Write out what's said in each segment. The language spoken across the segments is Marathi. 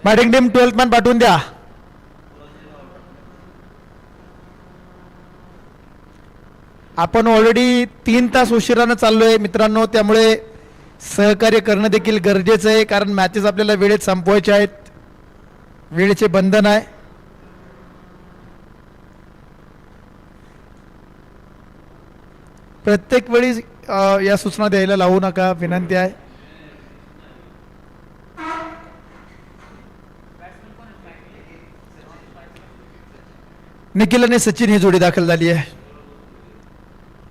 बॅटिंग टीम 12th मॅन पाठवून द्या. आपण ऑलरेडी 3 तास उशिरानं चाललोय मित्रांनो, त्यामुळे सहकार्य करणं देखील गरजेचं आहे, कारण मॅचेस आपल्याला वेळेत संपवायचे आहेत. वेळेचे बंधन आहे. प्रत्येक वेळी या सूचना द्यायला लावू नका, विनंती आहे. निखिल आणि सचिन ही जोडी दाखल झाली आहे.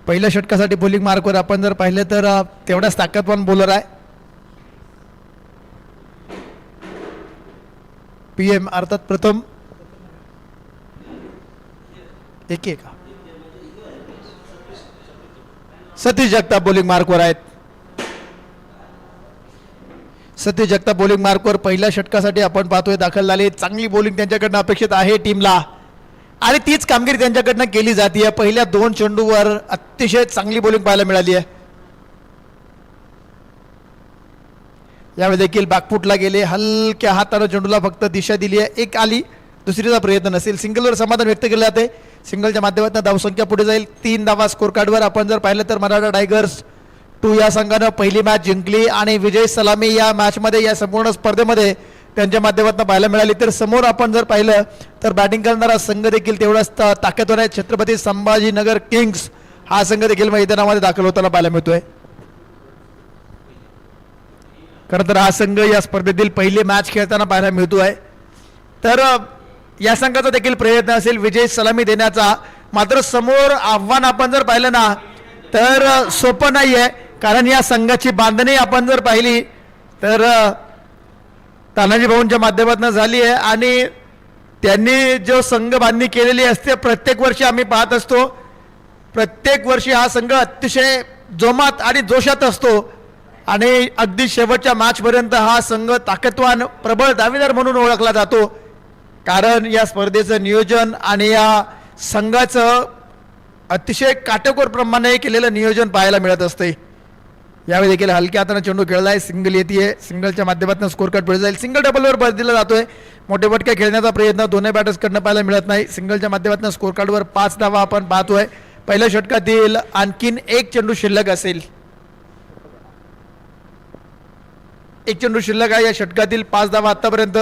पहिल्या षटकासाठी बॉलिंग मार्कवर आपण जर पाहिलं तर तेवढाच ताकदवान बॉलर आहे. PM अर्थात प्रथम एक सतीश जगताप बॉलिंग मार्कवर आहेत. सतीश जगताप बॉलिंग मार्कवर पहिल्या षटकासाठी आपण पाहतोय दाखल झाले. चांगली बॉलिंग त्यांच्याकडनं अपेक्षित आहे टीमला, आणि तीच कामगिरी त्यांच्याकडनं केली जाते. पहिल्या 2 चेंडूवर अतिशय चांगली बॉलिंग पाहायला मिळाली आहे. यावेळी देखील बॅकफुटला गेले, हलक्या हाताने चेंडूला फक्त दिशा दिली आहे. एक आली, दुसरीचा प्रयत्न नसेल. सिंगलवर समाधान व्यक्त केले जाते. सिंगलच्या माध्यमातून धावसंख्या पुढे जाईल. 3 धावा स्कोर कार्डवर आपण जर पाहिलं तर मराठा टायगर्स 2 या संघानं पहिली मॅच जिंकली, आणि विजय सलामी या मॅचमध्ये, या संपूर्ण स्पर्धेमध्ये त्यांच्या माध्यमातून पाहायला मिळाली. तर समोर आपण जर पाहिलं तर बॅटिंग करणारा संघ देखील तेवढाच ताकदवान आहे. छत्रपती संभाजीनगर किंग्स हा संघ देखील मैदानामध्ये दाखल होताना पाहायला मिळतोय. खरं तर हा संघ या स्पर्धेतील पहिली मॅच खेळताना पाहायला मिळतोय. तर या संघाचा देखील प्रयत्न असेल विजय सलामी देण्याचा. मात्र समोर आव्हान आपण जर पाहिलं ना तर सोपं नाही आहे, कारण या संघाची बांधणी आपण जर पाहिली तर तानाजी भाऊंच्या माध्यमातून झाली आहे, आणि त्यांनी जो संघ बांधणी केलेली असते प्रत्येक वर्षी आम्ही पाहत असतो. प्रत्येक वर्षी हा संघ अतिशय जोमात आणि जोशात असतो, आणि अगदी शेवटच्या मॅचपर्यंत हा संघ ताकदवान प्रबळ दावेदार म्हणून ओळखला जातो. कारण या स्पर्धेचं नियोजन आणि या संघाचं अतिशय काटेकोरप्रमाणे केलेलं नियोजन पाहायला मिळत असते. यावेळी देखील हलक्या हाताने चेंडू खेळलाय. सिंगल येते, सिंगलच्या माध्यमातून स्कोर कार्ड पुढे जाईल. सिंगल डबलवर भर दिला जातोय. मोठे फटके खेळण्याचा प्रयत्न दोन्ही बॅटर्स कडनं पाहायला मिळत नाही. सिंगलच्या माध्यमातून स्कोर कार्डवर 5 धावा आपण पाहतोय. पहिल्या षटकातील आणखीन 1 चेंडू शिल्लक असेल. 1 चेंडू शिल्लक आहे या षटकातील. 5 धावा आतापर्यंत.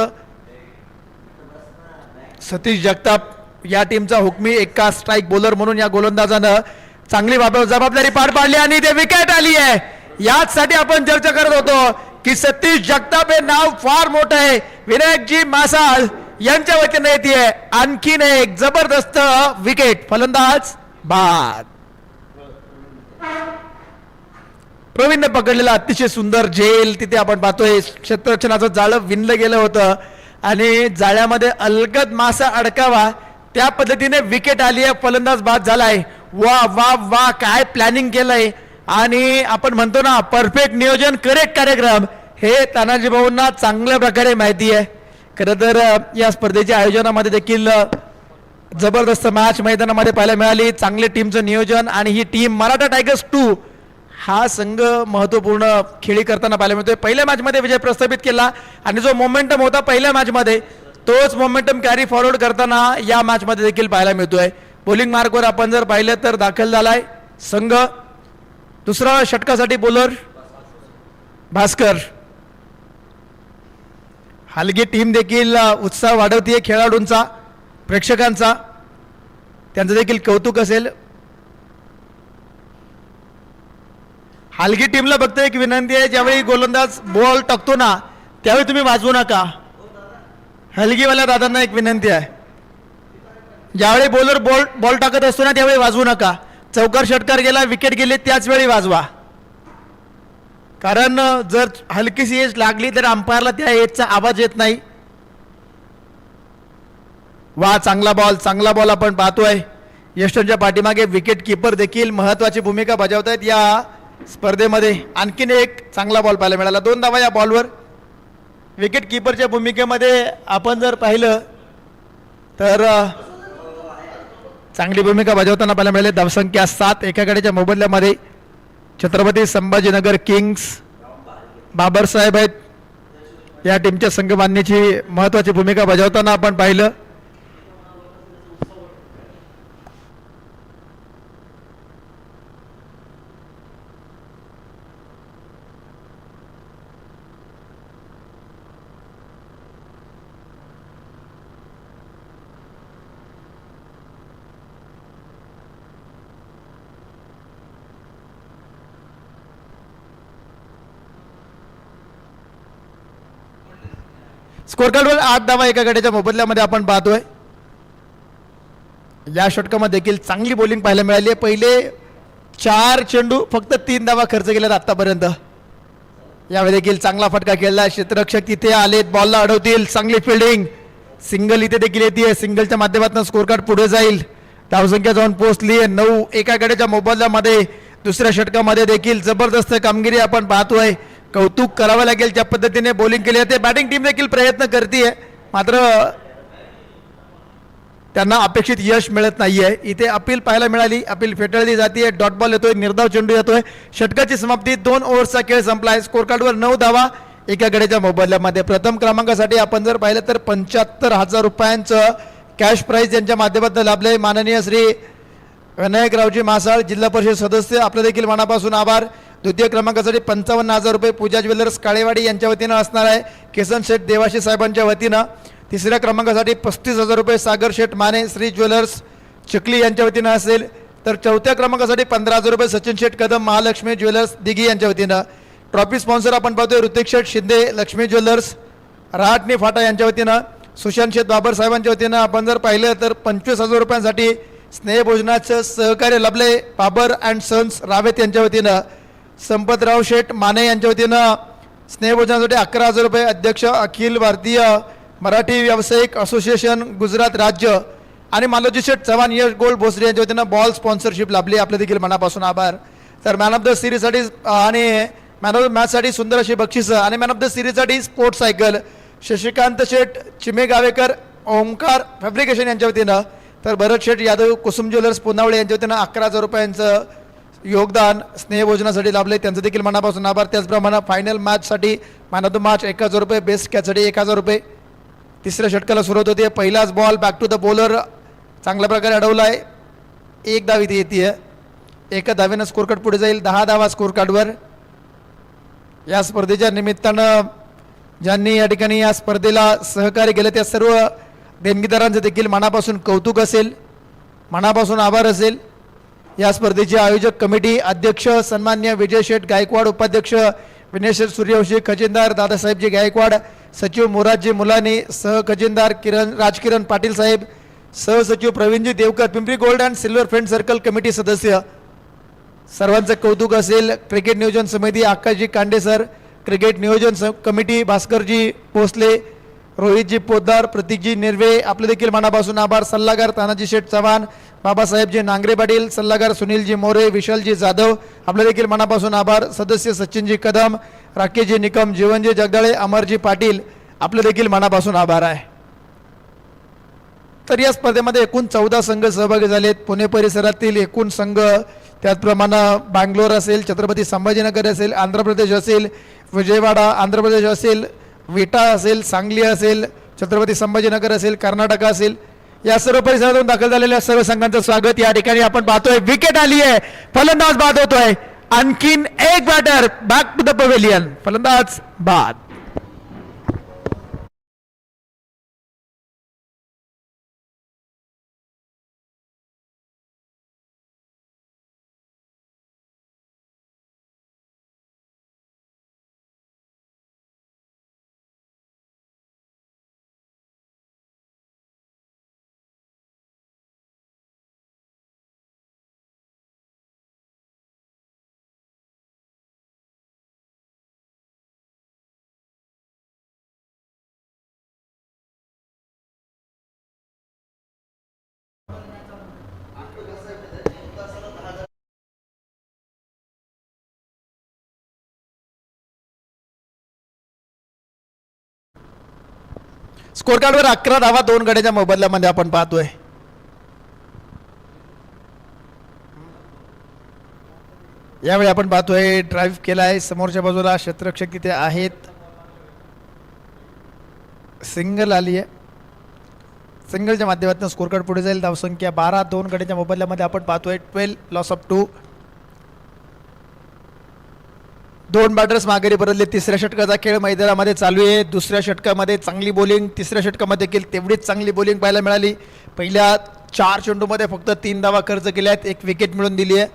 सतीश जगताप या टीमचा हुकमी एका स्ट्राईक बॉलर म्हणून या गोलंदाजानं चांगली जबाबदारी पार पाडली, आणि ते विकेट आली आहे. याचसाठी आपण चर्चा करत होतो की सतीश जगताप हे नाव फार मोठं आहे. विनायकजी मासाळ यांच्या वतीने येते आणखीन एक जबरदस्त विकेट. फलंदाज बाद. प्रवीणने पकडलेला अतिशय सुंदर झेल तिथे आपण पाहतोय. क्षेत्ररक्षणाचं जाळं विणलं गेलं होतं, आणि जाळ्यामध्ये अलगद मासा अडकावा त्या पद्धतीने विकेट आली आहे. फलंदाज बाद झालाय. वा वा वा, काय प्लॅनिंग केलंय, आणि आपण म्हणतो ना परफेक्ट नियोजन, करेक्ट कार्यक्रम, हे तानाजी भाऊंना चांगल्या प्रकारे माहिती आहे. खरं तर या स्पर्धेच्या आयोजनामध्ये देखील जबरदस्त मॅच मैदानामध्ये पाहायला मिळाली. चांगले टीमचं नियोजन, आणि ही टीम मराठा टायगर्स 2 हा संघ महत्त्वपूर्ण खेळी करताना पाहायला मिळतोय. पहिल्या मॅचमध्ये विजय प्रस्थापित केला, आणि जो मोमेंटम होता पहिल्या मॅचमध्ये तोच मोमेंटम कॅरी फॉरवर्ड करताना या मॅचमध्ये देखील पाहायला मिळतोय. बॉलिंग मार्कवर आपण जर पाहिलं तर दाखल झालाय संघ. दुसरा षटकासाठी बॉलर भास्कर. हलगी टीम देखील उत्साह वाढवतीये खेळाडूंचा, प्रेक्षकांचा, त्यांचं देखील कौतुक असेल. हलगी टीमला फक्त एक विनंती आहे, ज्यावेळी गोलंदाज बॉल टाकतो ना त्यावेळी तुम्ही वाजवू नका. हलगीवाल्या दादांना एक विनंती आहे, ज्यावेळी बॉलर बॉल टाकत असतो ना त्यावेळी वाजवू नका. चौकार षटकार गेला, विकेट गेली, त्याच वेळी वाजवा. कारण जर हलकीशी एज लागली तर अंपायरला त्या एजचा आवाज येत नाही. वा, चांगला बॉल आपण पाहतोय. यष्टनच्या पाठीमागे विकेट किपर देखील महत्वाची भूमिका बजावत आहेत या स्पर्धेमध्ये. आणखीन एक चांगला बॉल पाहायला मिळाला. 2 धावा या बॉलवर. विकेट किपरच्या भूमिकेमध्ये आपण जर पाहिलं तर चांगली भूमिका बजावताना पाहायला मिळाली. धावसंख्या 7 एका गड्याच्या मोबदल्यामध्ये छत्रपती संभाजीनगर किंग्स बाबर साहेब आहेत या टीमच्या संघबांधणीची महत्त्वाची भूमिका बजावताना आपण पाहिलं. स्कोर कार्डवर 8 धावा एका गड्याच्या मोबदल्यामध्ये आपण पाहतोय. या षटकामध्ये देखील चांगली बॉलिंग पाहायला मिळाली आहे. पहिले 4 चेंडू फक्त 3 धावा खर्च केल्यात आतापर्यंत. यावेळी देखील चांगला फटका खेळला. क्षेत्ररक्षक तिथे आलेत, बॉलला अडवतील. चांगली फिल्डिंग, सिंगल इथे देखील येते. सिंगलच्या माध्यमातून स्कोर कार्ड पुढे जाईल. धावसंख्या जाऊन पोहोचली 9 एका गड्याच्या मोबदल्यामध्ये. दुसऱ्या षटकामध्ये देखील जबरदस्त कामगिरी आपण पाहतोय. कौतुक करावं लागेल ज्या पद्धतीने बॉलिंग केली आहे. बॅटिंग टीम देखील प्रयत्न करते, मात्र त्यांना अपेक्षित यश मिळत नाहीये. इथे अपील पाहायला मिळाली, अपील फेटाळली जाते. डॉट बॉल येतोय, निर्धाव चेंडू येतोय. षटकाची समाप्ती. 2 ओव्हर्सचा खेळ संपलाय. स्कोर कार्डवर 9 धावा एका गड्याच्या मोबदल्यामध्ये. प्रथम क्रमांकासाठी आपण जर पाहिलं तर 75,000 रुपयांचं कॅश प्राईज यांच्या माध्यमातून लाभले. माननीय श्री विनायकरावजी मासाळ जिल्हा परिषद सदस्य, आपलं देखील मनापासून आभार. द्वितीय क्रमांकासाठी 55,000 रुपये पूजा ज्वेलर्स काळेवाडी यांच्या वतीनं असणार आहे, केसन शेठ देवाशी साहेबांच्या वतीनं. तिसऱ्या क्रमांकासाठी 35,000 रुपये सागर शेठ माने श्री ज्वेलर्स चिखली यांच्या वतीनं असेल. तर चौथ्या क्रमांकासाठी 15,000 रुपये सचिन शेठ कदम महालक्ष्मी ज्वेलर्स दिघी यांच्या वतीनं. ट्रॉफी स्पॉन्सर आपण पाहतोय ऋतिक शेठ शिंदे लक्ष्मी ज्वेलर्स रहाटणी फाटा यांच्या वतीनं. सुशांत शेठ बाबर साहेबांच्या वतीनं आपण जर पाहिलं तर 25,000 रुपयांसाठी स्नेहभोजनाचं सहकार्य लाभले बाबर अँड सन्स रावेत यांच्या वतीनं. संपतराव शेठ माने यांच्या वतीनं स्नेहभोजनासाठी 11,000 रुपये. अध्यक्ष अखिल भारतीय मराठी व्यावसायिक असोसिएशन गुजरात राज्य आणि मालोजी शेठ चव्हाण यश गोल्ड भोसरी यांच्या वतीनं बॉल स्पॉन्सरशिप लाभली. आपले देखील मनापासून आभार. तर मॅन ऑफ द सिरीजसाठी आणि मॅन ऑफ द मॅचसाठी सुंदर अशी बक्षिसं आणि मॅन ऑफ द सिरीजसाठी sports cycle Shashikant Sheth Chimegavekar Omkar fabrication यांच्या वतीनं. तर भरत शेठ यादव कुसुम ज्वेलर्स पुनावळे यांच्या वतीनं 11,000 रुपयांचं योगदान स्नेहभोजनासाठी लाभले. त्यांचं देखील मनापासून आभार. त्याचप्रमाणे फायनल मॅचसाठी मॅन ऑफ द मॅच 1,000 रुपये. बेस्ट कॅचसाठी 1,000 रुपये. तिसऱ्या षटकाला सुरुवात होते. पहिलाच ball back to the bowler चांगल्या प्रकारे अडवला आहे. 1 धाव इथे येते. एका धावेनं स्कोर कार्ड पुढे जाईल. 10 धावा स्कोर कार्डवर. या स्पर्धेच्या निमित्तानं ज्यांनी या ठिकाणी या स्पर्धेला सहकार्य केलं त्या सर्व देणगीदारांचं देखील मनापासून कौतुक असेल, मनापासून आभार असेल. या स्पर्धेचे आयोजक कमिटी अध्यक्ष सन्मान्य विजय शेठ गायकवाड, उपाध्यक्ष विनेश सूर्यवंशी, खजिनदार दादासाहेबजी गायकवाड, सचिव मोरारजी मुलानी, सहखजिनदार राजकिरण पाटील साहेब, सहसचिव Pravinji Devkar, Pimpri gold and silver friend circle committee सदस्य, सर्वांचं कौतुक असेल. क्रिकेट नियोजन समिती आकाशजी कांडे सर, क्रिकेट नियोजन कमिटी भास्करजी भोसले, रोहितजी पोद्दार, प्रतीकजी निर्वे, आपले देखील मनापासून आभार. सल्लागार तानाजी शेठ चव्हाण, बाबासाहेबजी नांगरे पाटील, सल्लागार सुनीलजी मोरे, विशालजी जाधव, आपले देखील मनापासून आभार. सदस्य सचिनजी कदम, राकेशजी निकम, जीवनजी जगदाळे, अमरजी पाटील, आपले देखील मनापासून आभार आहे. तर या स्पर्धेमध्ये एकूण 14 संघ सहभागी झालेत. पुणे परिसरातील एकूण संघ, त्याचप्रमाणे बँगलोर असेल, छत्रपती संभाजीनगर असेल, आंध्र प्रदेश असेल, विजयवाडा आंध्र प्रदेश असेल, विटा असेल, सांगली असेल, छत्रपती संभाजीनगर असेल, कर्नाटक असेल, या सर्व परिसरातून दाखल झालेल्या सर्व संघांचं स्वागत. या ठिकाणी आपण पाहतोय विकेट आली आहे, फलंदाज बाद होतोय. आणखीन एक batter back to the pavilion, फलंदाज बाद. स्कोर कार्डवर 11 धावा 2 गड्याच्या मोबदल्यामध्ये आपण पाहतोय. यावेळी आपण पाहतोय ड्राईव्ह केला आहे, समोरच्या बाजूला क्षेत्ररक्षक तिथे आहेत, सिंगल आली आहे. सिंगलच्या माध्यमातून स्कोर कार्ड पुढे जाईल. धावसंख्या 12, 2 गड्यांच्या मोबदल्यामध्ये आपण पाहतोय 12 लॉस ऑफ 2. 2 बॅटर्स माघारी परतले. तिसऱ्या षटकाचा खेळ मैदानामध्ये चालू आहे. दुसऱ्या षटकामध्ये चांगली बॉलिंग, तिसऱ्या षटकामध्ये देखील तेवढीच चांगली बॉलिंग पाहायला मिळाली. पहिल्या 4 चेंडूमध्ये फक्त 3 धावा खर्च केल्या आहेत, 1 विकेट मिळून दिली आहे.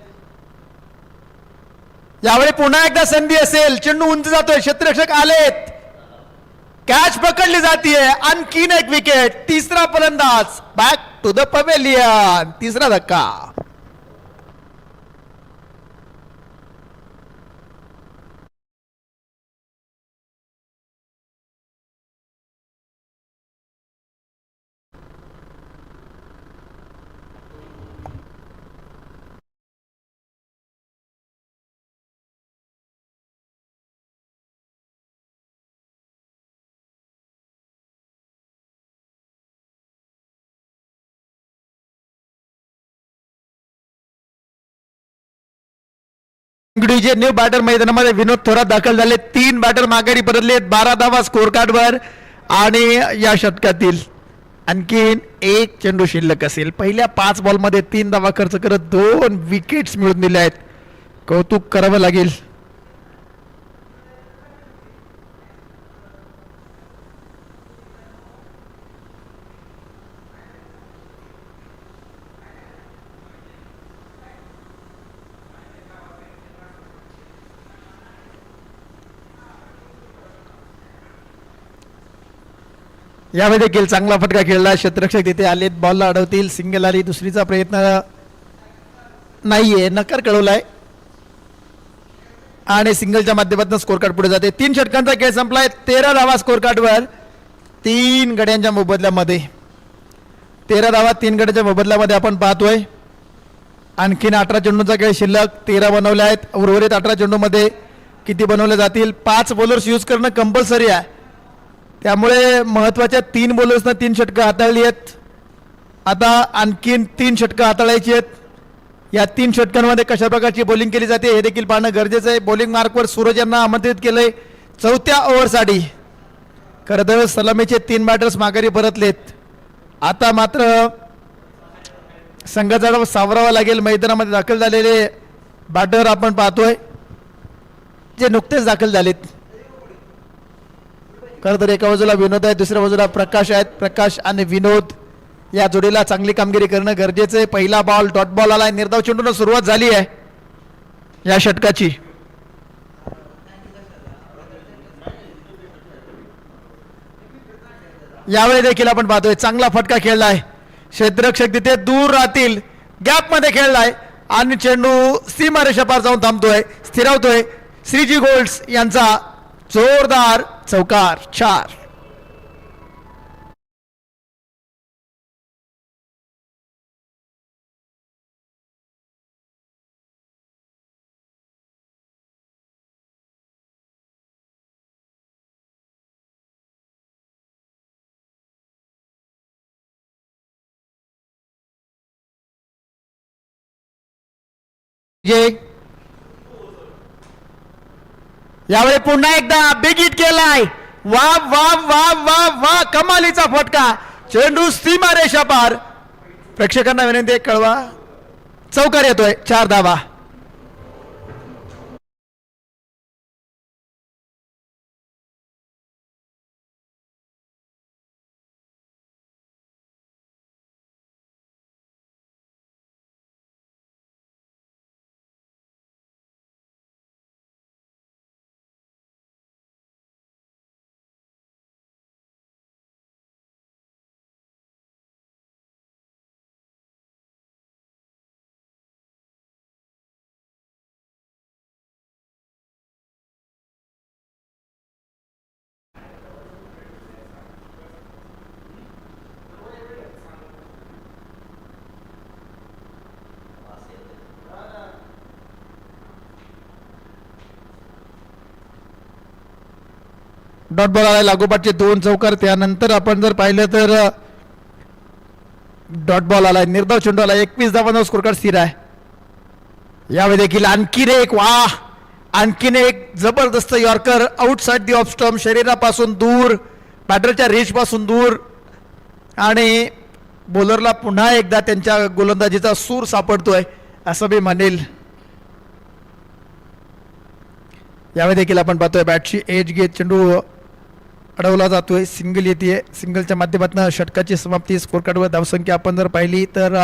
यावेळी पुन्हा एकदा संधी असेल. चेंडू उंच जातोय, क्षेत्ररक्षक आलेत, कॅच पकडली जातीये, आणखीन 1 विकेट. तिसरा फलंदाज बॅक टू द पवेलियन. तिसरा धक्का. जे न्यू बॅटर मैदानामध्ये विनोद थोरात दाखल झाले. 3 बॅटर माघारी परतलेत, 12 धावा स्कोर कार्डवर. आणि या षटकातील आणखीन 1 चेंडू शिल्लक असेल. पहिल्या 5 बॉलमध्ये 3 धावा खर्च करत 2 विकेट्स मिळून दिले आहेत. कौतुक करावं लागेल. यावेळी देखील चांगला फटका खेळला. क्षेत्ररक्षक तिथे आलेत, बॉलला अडवतील. सिंगल आली. दुसरीचा प्रयत्न नाहीये, नकार कळवलाय आणि सिंगलच्या माध्यमातून स्कोर कार्ड पुढे जाते. 3 षटकांचा खेळ संपलाय. 13 धावा स्कोर कार्डवर 3 गड्यांच्या मोबदल्यामध्ये. 13 धावा 3 गड्यांच्या मोबदल्यामध्ये आपण पाहतोय. आणखीन 18 चेंडूंचा खेळ शिल्लक. 13 बनवले आहेत. उर्वरित 18 चेंडूमध्ये किती बनवले जातील? 5 बॉलर्स यूज करणं कंपल्सरी आहे. त्यामुळे महत्वाच्या 3 बॉलर्सना 3 षटकं हाताळली आहेत. आता आणखीन 3 षटकं हाताळायची आहेत. या 3 षटकांमध्ये कशा प्रकारची बॉलिंग केली जाते हे देखील पाहणं गरजेचं आहे. बॉलिंग मार्कवर सूरज यांना आमंत्रित केलंय 4थ्या ओव्हरसाठी. खरं तर सलामीचे 3 बॅटर्स माघारी परतलेत. आता मात्र संघाचा सावरावा लागेल. मैदानामध्ये दाखल झालेले बॅटर आपण पाहतोय जे नुकतेच दाखल झालेत. खरं तर एका बाजूला विनोद आहे, दुसऱ्या बाजूला प्रकाश आहेत. प्रकाश आणि विनोद या जोडीला चांगली कामगिरी करणं गरजेचं आहे. पहिला बॉल डॉट बॉल आलाय. निर्धाव चेंडून सुरुवात झाली आहे या षटकाची. यावेळी देखील आपण पाहतोय चांगला फटका खेळलाय. क्षेत्ररक्षक तिथे दूर राहतील, गॅप मध्ये खेळलाय आणि चेंडू सीमारेषा पार जाऊन थांबतोय, स्थिरावतोय. श्रीजी गोल्ड्स यांचा जोरदार चौकार. 4. यावेळी पुन्हा एकदा बिग हिट केलाय. वा वा वा वा वा, कमालीचा फटका. चेंडू सीमारेषा पार. प्रेक्षकांना विनंती आहे कळवा. चौकार येतोय. 4 धावा. डॉट बॉल आलाय. लागोपाठचे 2 चौकार. त्यानंतर आपण जर पाहिलं तर डॉट बॉल आलाय. निर्धाव चेंडू आलाय. 21 धावांचा स्कोर कार्ड स्थिर आहे. यावेळी देखील आणखीन एक आणखीन एक जबरदस्त yorker outside the off stump, शरीरापासून दूर, बॅटरच्या रेंज पासून दूर, आणि बॉलरला पुन्हा एकदा त्यांच्या गोलंदाजीचा सूर सापडतोय असं मी म्हणेल. यावेळी देखील आपण पाहतोय बॅटची एज घेत चेंडू अडवला जातोय, सिंगल येते. सिंगलच्या माध्यमातून षटकाची समाप्ती. स्कोर कार्डवर धावसंख्या आपण जर पाहिली तर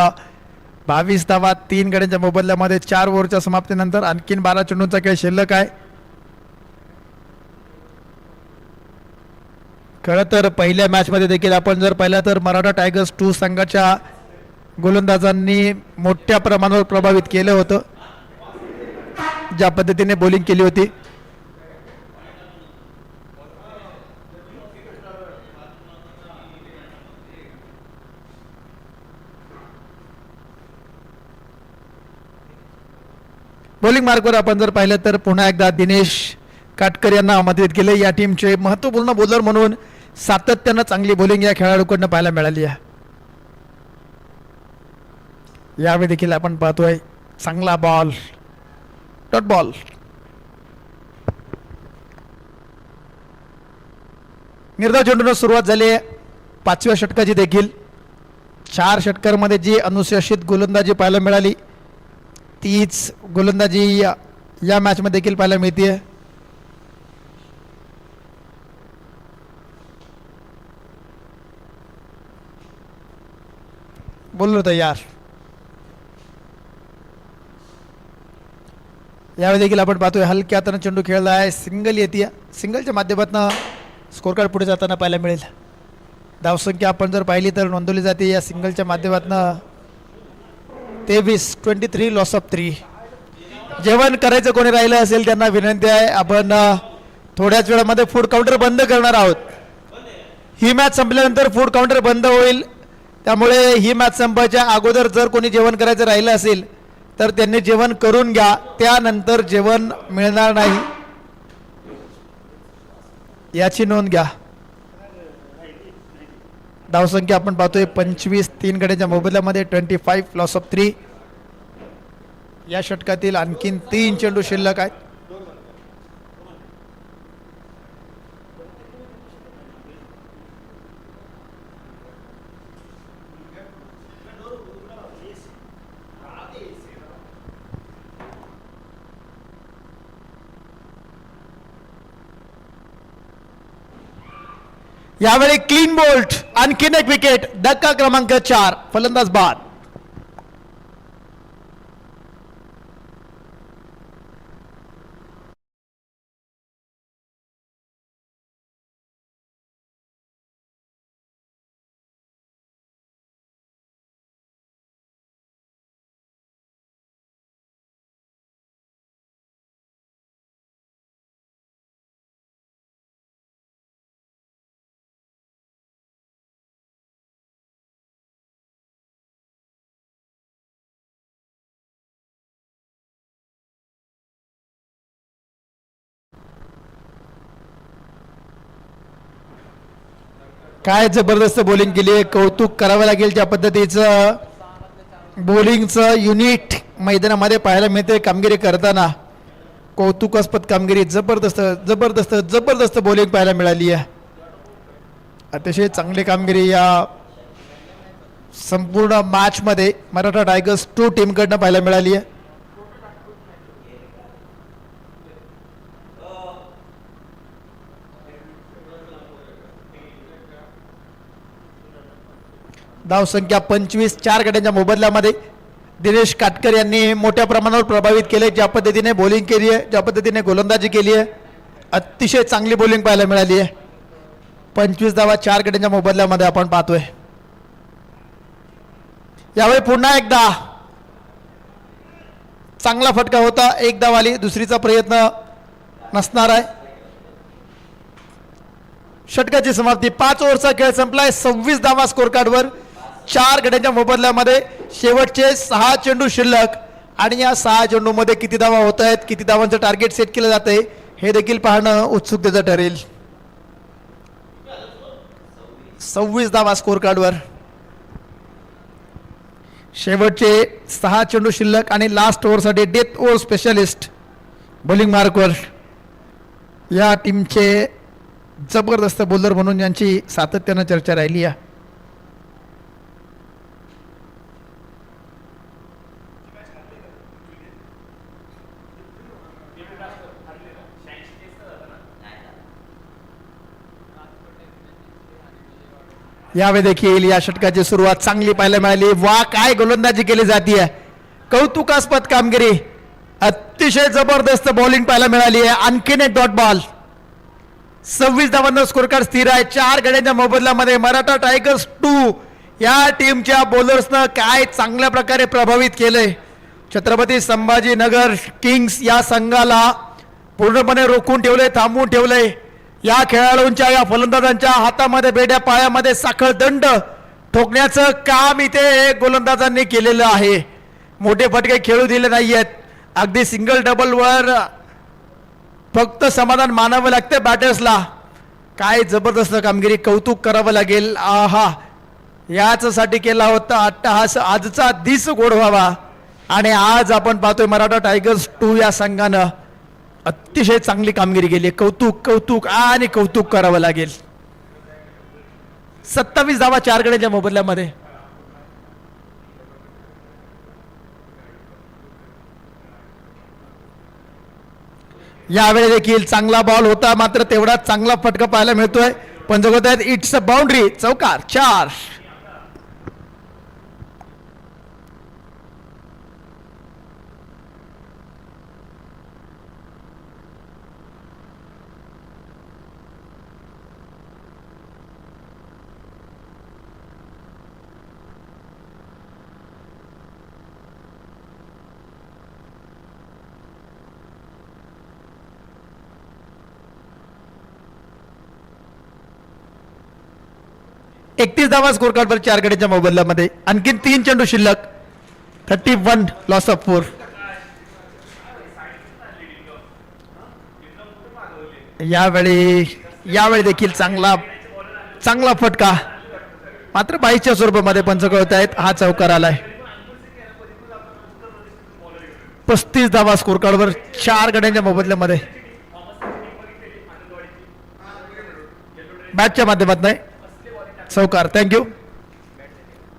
22 धावा 3 गड्यांच्या मोबदल्यामध्ये 4 ओव्हरच्या समाप्तीनंतर आणखीन 12 चेंडूंचा खेळ शिल्लक आहे. खरं तर पहिल्या मॅचमध्ये देखील आपण जर पाहिलं तर मराठा टायगर्स 2 संघाच्या गोलंदाजांनी मोठ्या प्रमाणावर प्रभावित केलं होतं, ज्या पद्धतीने बॉलिंग केली होती. बॉलिंग मार्कवर आपण जर पाहिलं तर पुन्हा एकदा दिनेश काटकर यांना आमंत्रित केले. या टीमचे महत्त्वपूर्ण बॉलर म्हणून सातत्यानं चांगली बॉलिंग या खेळाडूकडनं पाहायला मिळाली आहे. यावेळी देखील आपण पाहतोय चांगला बॉल, डॉट बॉल. निर्धाव चेंडूने सुरुवात झाली आहे 5व्या षटकाची देखील. 4 षटकांमध्ये जी अनुशासित गोलंदाजी पाहायला मिळाली तीच गोलंदाजी या मॅचमध्ये देखील पाहायला मिळते. बोललो होतं यार. यावेळी देखील आपण पाहतोय हलक्या हाताने चेंडू खेळला आहे, सिंगल येते. सिंगलच्या माध्यमातून स्कोर कार्ड पुढे जाताना पाहायला मिळेल. धावसंख्या आपण जर पाहिली तर नोंदवली जाते या सिंगलच्या माध्यमातून 23 लॉस ऑफ 3. जेवण करायचं कोणी राहिलं असेल त्यांना विनंती आहे, आपण थोड्याच वेळामध्ये फूड काउंटर बंद करणार आहोत. ही मॅच संपल्यानंतर फूड काउंटर बंद होईल, त्यामुळे ही मॅच संपायच्या अगोदर जर कोणी जेवण करायचं राहिलं असेल तर त्यांनी जेवण करून घ्या, त्यानंतर जेवण मिळणार नाही याची नोंद घ्या. धावसंख्या आपण पाहतोय 25 3 गड्यांच्या मोबदल्यामध्ये 25 लॉस ऑफ 3. या षटकातील आणखीन 3 चेंडू शिल्लक आहेत. यावेळी क्लीन बोल्ट, आणखीन एक विकेट. धक्का क्रमांक 4, फलंदाज बाद. काय जबरदस्त बॉलिंग केली आहे, कौतुक करावं लागेल. ज्या पद्धतीचं बॉलिंगचं युनिट मैदानामध्ये पाहायला मिळते कामगिरी करताना, कौतुकास्पद कामगिरी. जबरदस्त जबरदस्त जबरदस्त बॉलिंग पाहायला मिळाली आहे. अतिशय चांगली कामगिरी या संपूर्ण मॅचमध्ये मराठा टायगर्स 2 टीमकडनं पाहायला मिळाली आहे. धावसंख्या 25 4 गड्यांच्या मोबदल्यामध्ये दिनेश काटकर यांनी मोठ्या प्रमाणावर प्रभावित केले. ज्या पद्धतीने बॉलिंग केली आहे, ज्या पद्धतीने गोलंदाजी केली आहे, अतिशय चांगली बॉलिंग पाहायला मिळाली आहे. 25 धावा 4 गड्यांच्या मोबदल्यामध्ये आपण पाहतोय. यावेळी पुन्हा एकदा चांगला फटका होता, 1 धाव आली. दुसरीचा प्रयत्न नसणार आहे. षटकाची समाप्ती. 5 ओव्हरचा खेळ संपलाय. 26 धावा स्कोर कार्डवर. 4 गड्यांच्या मोबदल्यामध्ये शेवटचे 6 चेंडू शिल्लक, आणि या 6 चेंडूमध्ये किती धावा होत आहेत, किती धावांचं टार्गेट सेट केलं जात आहे हे देखील पाहणं उत्सुकतेचं ठरेल. 26 धावा स्कोर कार्डवर. शेवटचे 6 चेंडू शिल्लक आणि लास्ट ओव्हरसाठी डेथ ओव्हर स्पेशलिस्ट बॉलिंग मार्कवर या टीमचे जबरदस्त बॉलर म्हणून यांची सातत्यानं चर्चा राहिली आहे. यावेळी देखील या षटकाची सुरुवात चांगली पाहायला मिळाली. वा काय गोलंदाजी केली जाते, कौतुकास्पद कामगिरी, अतिशय जबरदस्त बॉलिंग पाहायला मिळाली आहे. आणखीन एक डॉट बॉल. 26 धावांचा स्कोर कार्ड स्थिर आहे. 4 गड्यांच्या मोबदल्यामध्ये मराठा टायगर्स 2 या टीमच्या बॉलर्सनं काय चांगल्या प्रकारे प्रभावित केलंय. छत्रपती संभाजीनगर किंग्स या संघाला पूर्णपणे रोखून ठेवले, थांबवून ठेवले. या खेळाडूंच्या या फलंदाजांच्या हातामध्ये बेड्या, पायामध्ये साखळ दंड ठोकण्याचं काम इथे गोलंदाजांनी केलेलं आहे. मोठे फटके खेळू दिले नाहीयेत. अगदी सिंगल डबल वर फक्त समाधान मानावं लागतं बॅटर्सला. काय जबरदस्त कामगिरी, कौतुक करावं लागेल. आहा, याचसाठी केला होता अट्टहास, आजचा दिस गोड व्हावा. आणि आज आपण पाहतोय मराठा टायगर्स 2 या संघानं अतिशय चांगली कामगिरी केली. कौतुक कौतुक आणि कौतुक करावं लागेल. 27 धावा 4 गड्यांच्या मोबदल्यामध्ये. यावेळी देखील चांगला बॉल होता, मात्र तेवढाच चांगला फटका पाहायला मिळतोय. पण जगत आहेत इट्स अ बाउंड्री, चौकार 4. एकतीस धावा स्कोर कार्डवर 4 गड्यांच्या मोबदल्यामध्ये. आणखीन 3 चेंडू शिल्लक. 31 लॉस ऑफ 4. यावेळी देखील चांगला फटका, मात्र 22च्या स्वरूपामध्ये पंच कळत आहेत. हा चौकार आलाय. 35 धावा स्कोर कार्डवर 4 गड्यांच्या मोबदल्यामध्ये. बॅटच्या माध्यमात नाही, चौकार. थँक्यू.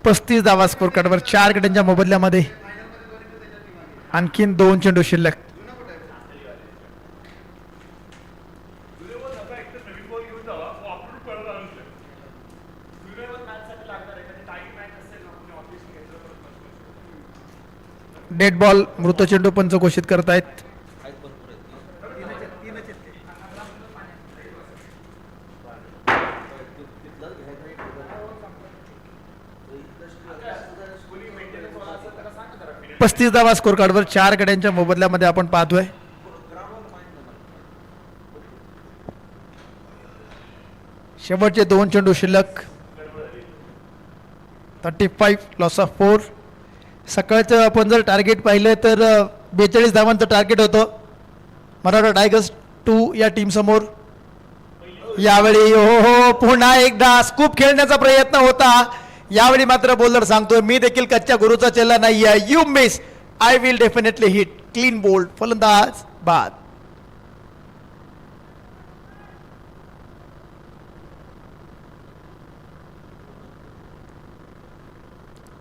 35 धावा स्कोर कार्डवर 4 गड्यांच्या मोबदल्यामध्ये. आणखीन 2 चेंडू शिल्लक. डेड बॉल, मृत चेंडू पंच घोषित करतायत. पस्तीस धावा स्कोर कार्डवर 4 गड्यांच्या मोबदल्यामध्ये आपण पाहतोय. शेवटचे 2 चेंडू शिल्लक. 35 लॉस ऑफ 4. सकाळचं आपण जर टार्गेट पाहिलं तर 42 धावांचं टार्गेट होतं मराठा टायगर्स 2 या टीम समोर. यावेळी हो पुन्हा एकदा स्कूप खेळण्याचा प्रयत्न होता. यावेळी मात्र बॉलर सांगतोय, मी देखील कच्च्या गुरुचा चेला नाही आहे. You miss, I will definitely hit. Clean bowled, फलंदाज बाद.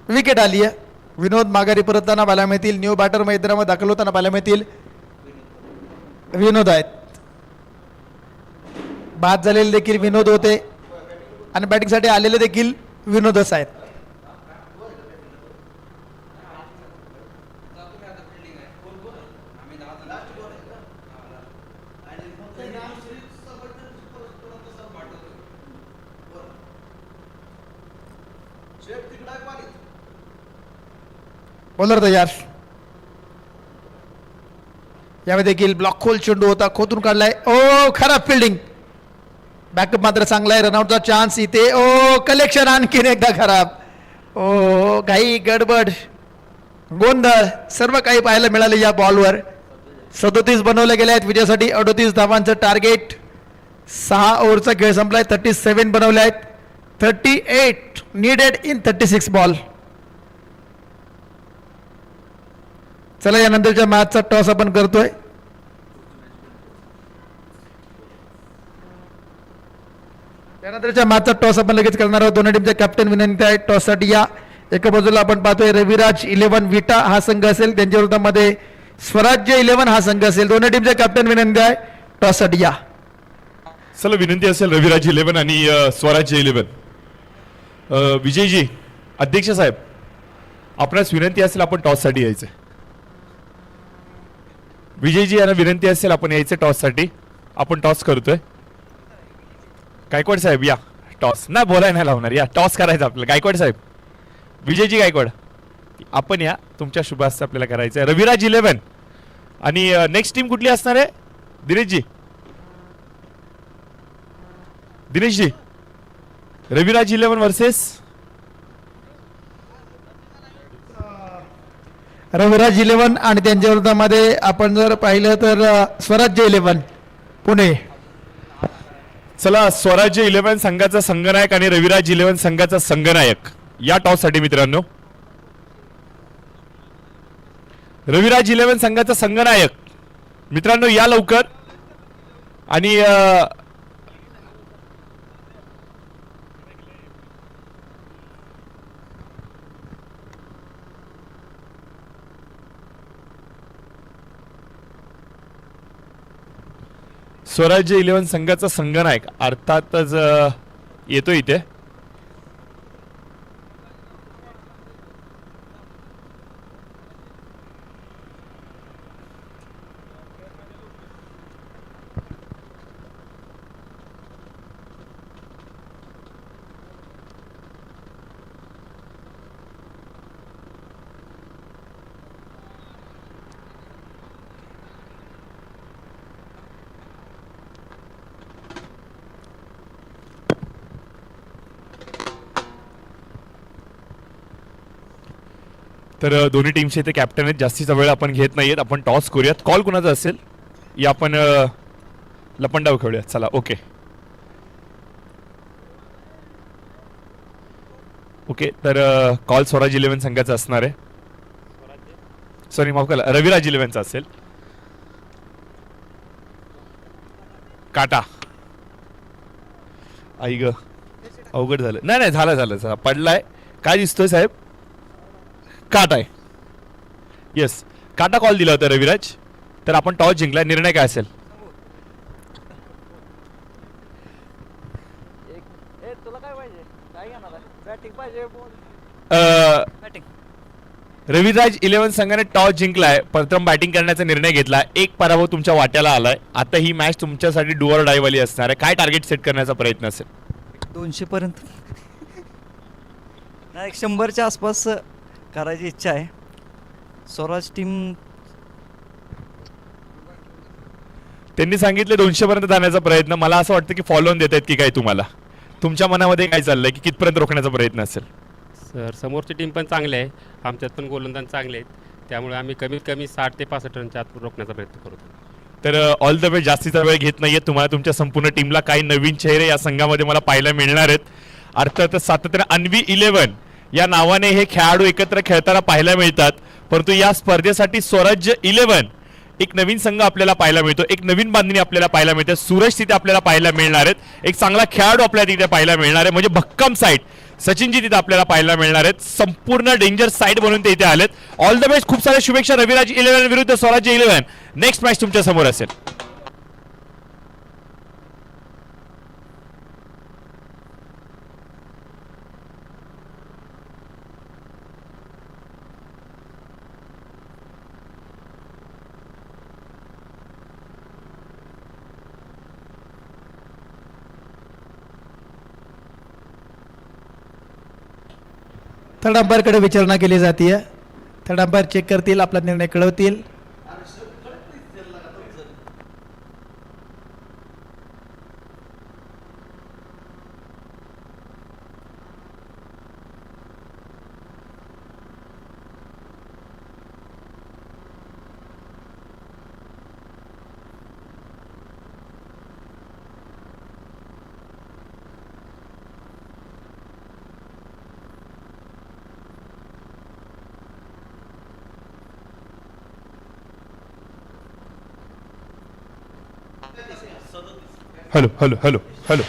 विकेट आली आहे. विनोद माघारी परतताना पाहायला मिळतील. न्यू बॅटर मैदानामध्ये दाखल होताना पाहायला मिळतील. विनोद आहेत. बाद झालेले देखील विनोद होते आणि बॅटिंगसाठी आलेले देखील विनोदच आहेत. बॉलर तयार. यावेळी देखील ब्लॉक होल चेंडू होता, खोदून काढलाय. ओ खराब फिल्डिंग. बॅकअप मात्र चांगला आहे. रनआउटचा चान्स इथे. ओ कलेक्शन आणखीन एकदा खराब. ओ घाई गडबड गोंधळ सर्व काही पाहायला मिळाले या बॉलवर. 37 बनवले गेले आहेत विजयासाठी. 38 धावांचं टार्गेट. 6 ओव्हरचा खेळ संपलाय. 37 बनवले आहेत. 38 नीडेड इन 36 बॉल. चला यानंतरच्या मॅचचा टॉस आपण करतोय. त्यानंतरच्या मॅचचा टॉस आपण लगेच करणार आहोत. दोन्ही टीमच्या कॅप्टन विनंती आहे टॉससाठी या. एका बाजूला आपण पाहतोय रविराज 11 विटा हा संघ असेल, त्यांच्या विरोधामध्ये स्वराज्य 11 हा संघ असेल. दोन्ही टीमच्या कॅप्टन विनंती आहे टॉससाठी या. चला विनंती असेल रविराज 11 आणि स्वराज्य 11. विजयजी, अध्यक्ष साहेब, आपणास विनंती असेल आपण टॉससाठी यायचं. विजयजी यांना विनंती असेल आपण यायचं टॉससाठी. आपण टॉस करतोय. गायकवाड साहेब या. टॉस नाही बोलाय नाही लावणार, या टॉस करायचं आपल्याला. गायकवाड साहेब, विजयजी गायकवाड आपण या. तुमच्या शुभ हस्ते आपल्याला करायचं आहे. रविराज 11 आणि नेक्स्ट टीम कुठली असणार आहे? दिनेशजी, दिनेशजी, रविराज 11 वर्सेस रविराज 11 आणि त्यांच्या विरोधामध्ये आपण जर पाहिलं तर स्वराज्य 11 पुणे. चला स्वराज्य 11 संघाचा संघनायक आणि रविराज 11 संघाचा संघनायक या टॉस साठी मित्रांनो. रविराज 11 संघाचा संघनायक मित्रांनो या लवकर. आणि स्वराज्य 11 संघाचा संघनायक अर्थातच येतो इथे. तर दोन्ही टीमचे इथे कॅप्टन आहेत. जास्तीचा वेळ आपण घेत नाहीयेत. आपण टॉस करूयात. कॉल कुणाचा असेल या आपण लपंडाव खेळूयात. चला ओके ओके. तर कॉल स्वराज 11 संघाचा असणार आहे. सॉरी माफ करा, रविराज 11चा असेल. काटा आई ग अवघड झालं. नाही नाही झालं झालं झालं पडलाय. काय दिसतोय साहेब? काटा आहे. येस काटा कॉल दिला होता रविराज. तर आपण टॉस जिंकला. निर्णय काय असेल? रविराज 11 संघाने टॉस जिंकलाय. प्रथम बॅटिंग करण्याचा निर्णय घेतला. एक पराभव तुमच्या वाट्याला आलाय. आता ही मॅच तुमच्यासाठी डू ऑर डाय वाली असणार आहे. काय टार्गेट सेट करण्याचा प्रयत्न असेल? 200 पर्यंत नाही 100च्या आसपास करायची इच्छा आहे. स्वराज टीम त्यांनी सांगितले 200 पर्यंत जाण्याचा प्रयत्न. मला असं वाटतं की फॉलो ऑन देत आहेत की काय तुम्हाला? तुमच्या मनामध्ये काय चाललंय की कितपर्यंत रोखण्याचा प्रयत्न असेल? सर समोरची टीम पण चांगली आहे. आमच्यात पण गोलंदाज चांगले आहेत. त्यामुळे आम्ही कमीत कमी 60 ते 65 रनच्या आत रोखण्याचा प्रयत्न करतो. तर ऑल द वे. जास्तीचा वेळ घेत नाहीये. तुम्हाला तुमच्या संपूर्ण टीमला काही नवीन चेहरे या संघामध्ये मला पाहायला मिळणार आहेत. अर्थात सातत्याने अन्वी 11 या नावाने हे खेळाडू एकत्र खेळताना पाहायला मिळतात. परंतु या स्पर्धेसाठी स्वराज्य 11 एक नवीन संघ आपल्याला पाहायला मिळतो. एक नवीन बांधणी आपल्याला पाहायला मिळते. सूरज तिथे आपल्याला पाहायला मिळणार आहेत. एक चांगला खेळाडू आपल्याला तिथे पाहायला मिळणार आहे. म्हणजे भक्कम साईड सचिनजी तिथे आपल्याला पाहायला मिळणार आहेत. संपूर्ण डेंजर साईड म्हणून ते इथे आलेत. All the best. खूप साऱ्या शुभेच्छा. रविराज 11 विरुद्ध स्वराज्य 11 नेक्स्ट मॅच तुमच्या समोर असेल. थर्ड अंपायरकडे विचारणा केली जाते. थर्ड अंपायर चेक करतील, आपला निर्णय कळवतील. Hello hello hello hello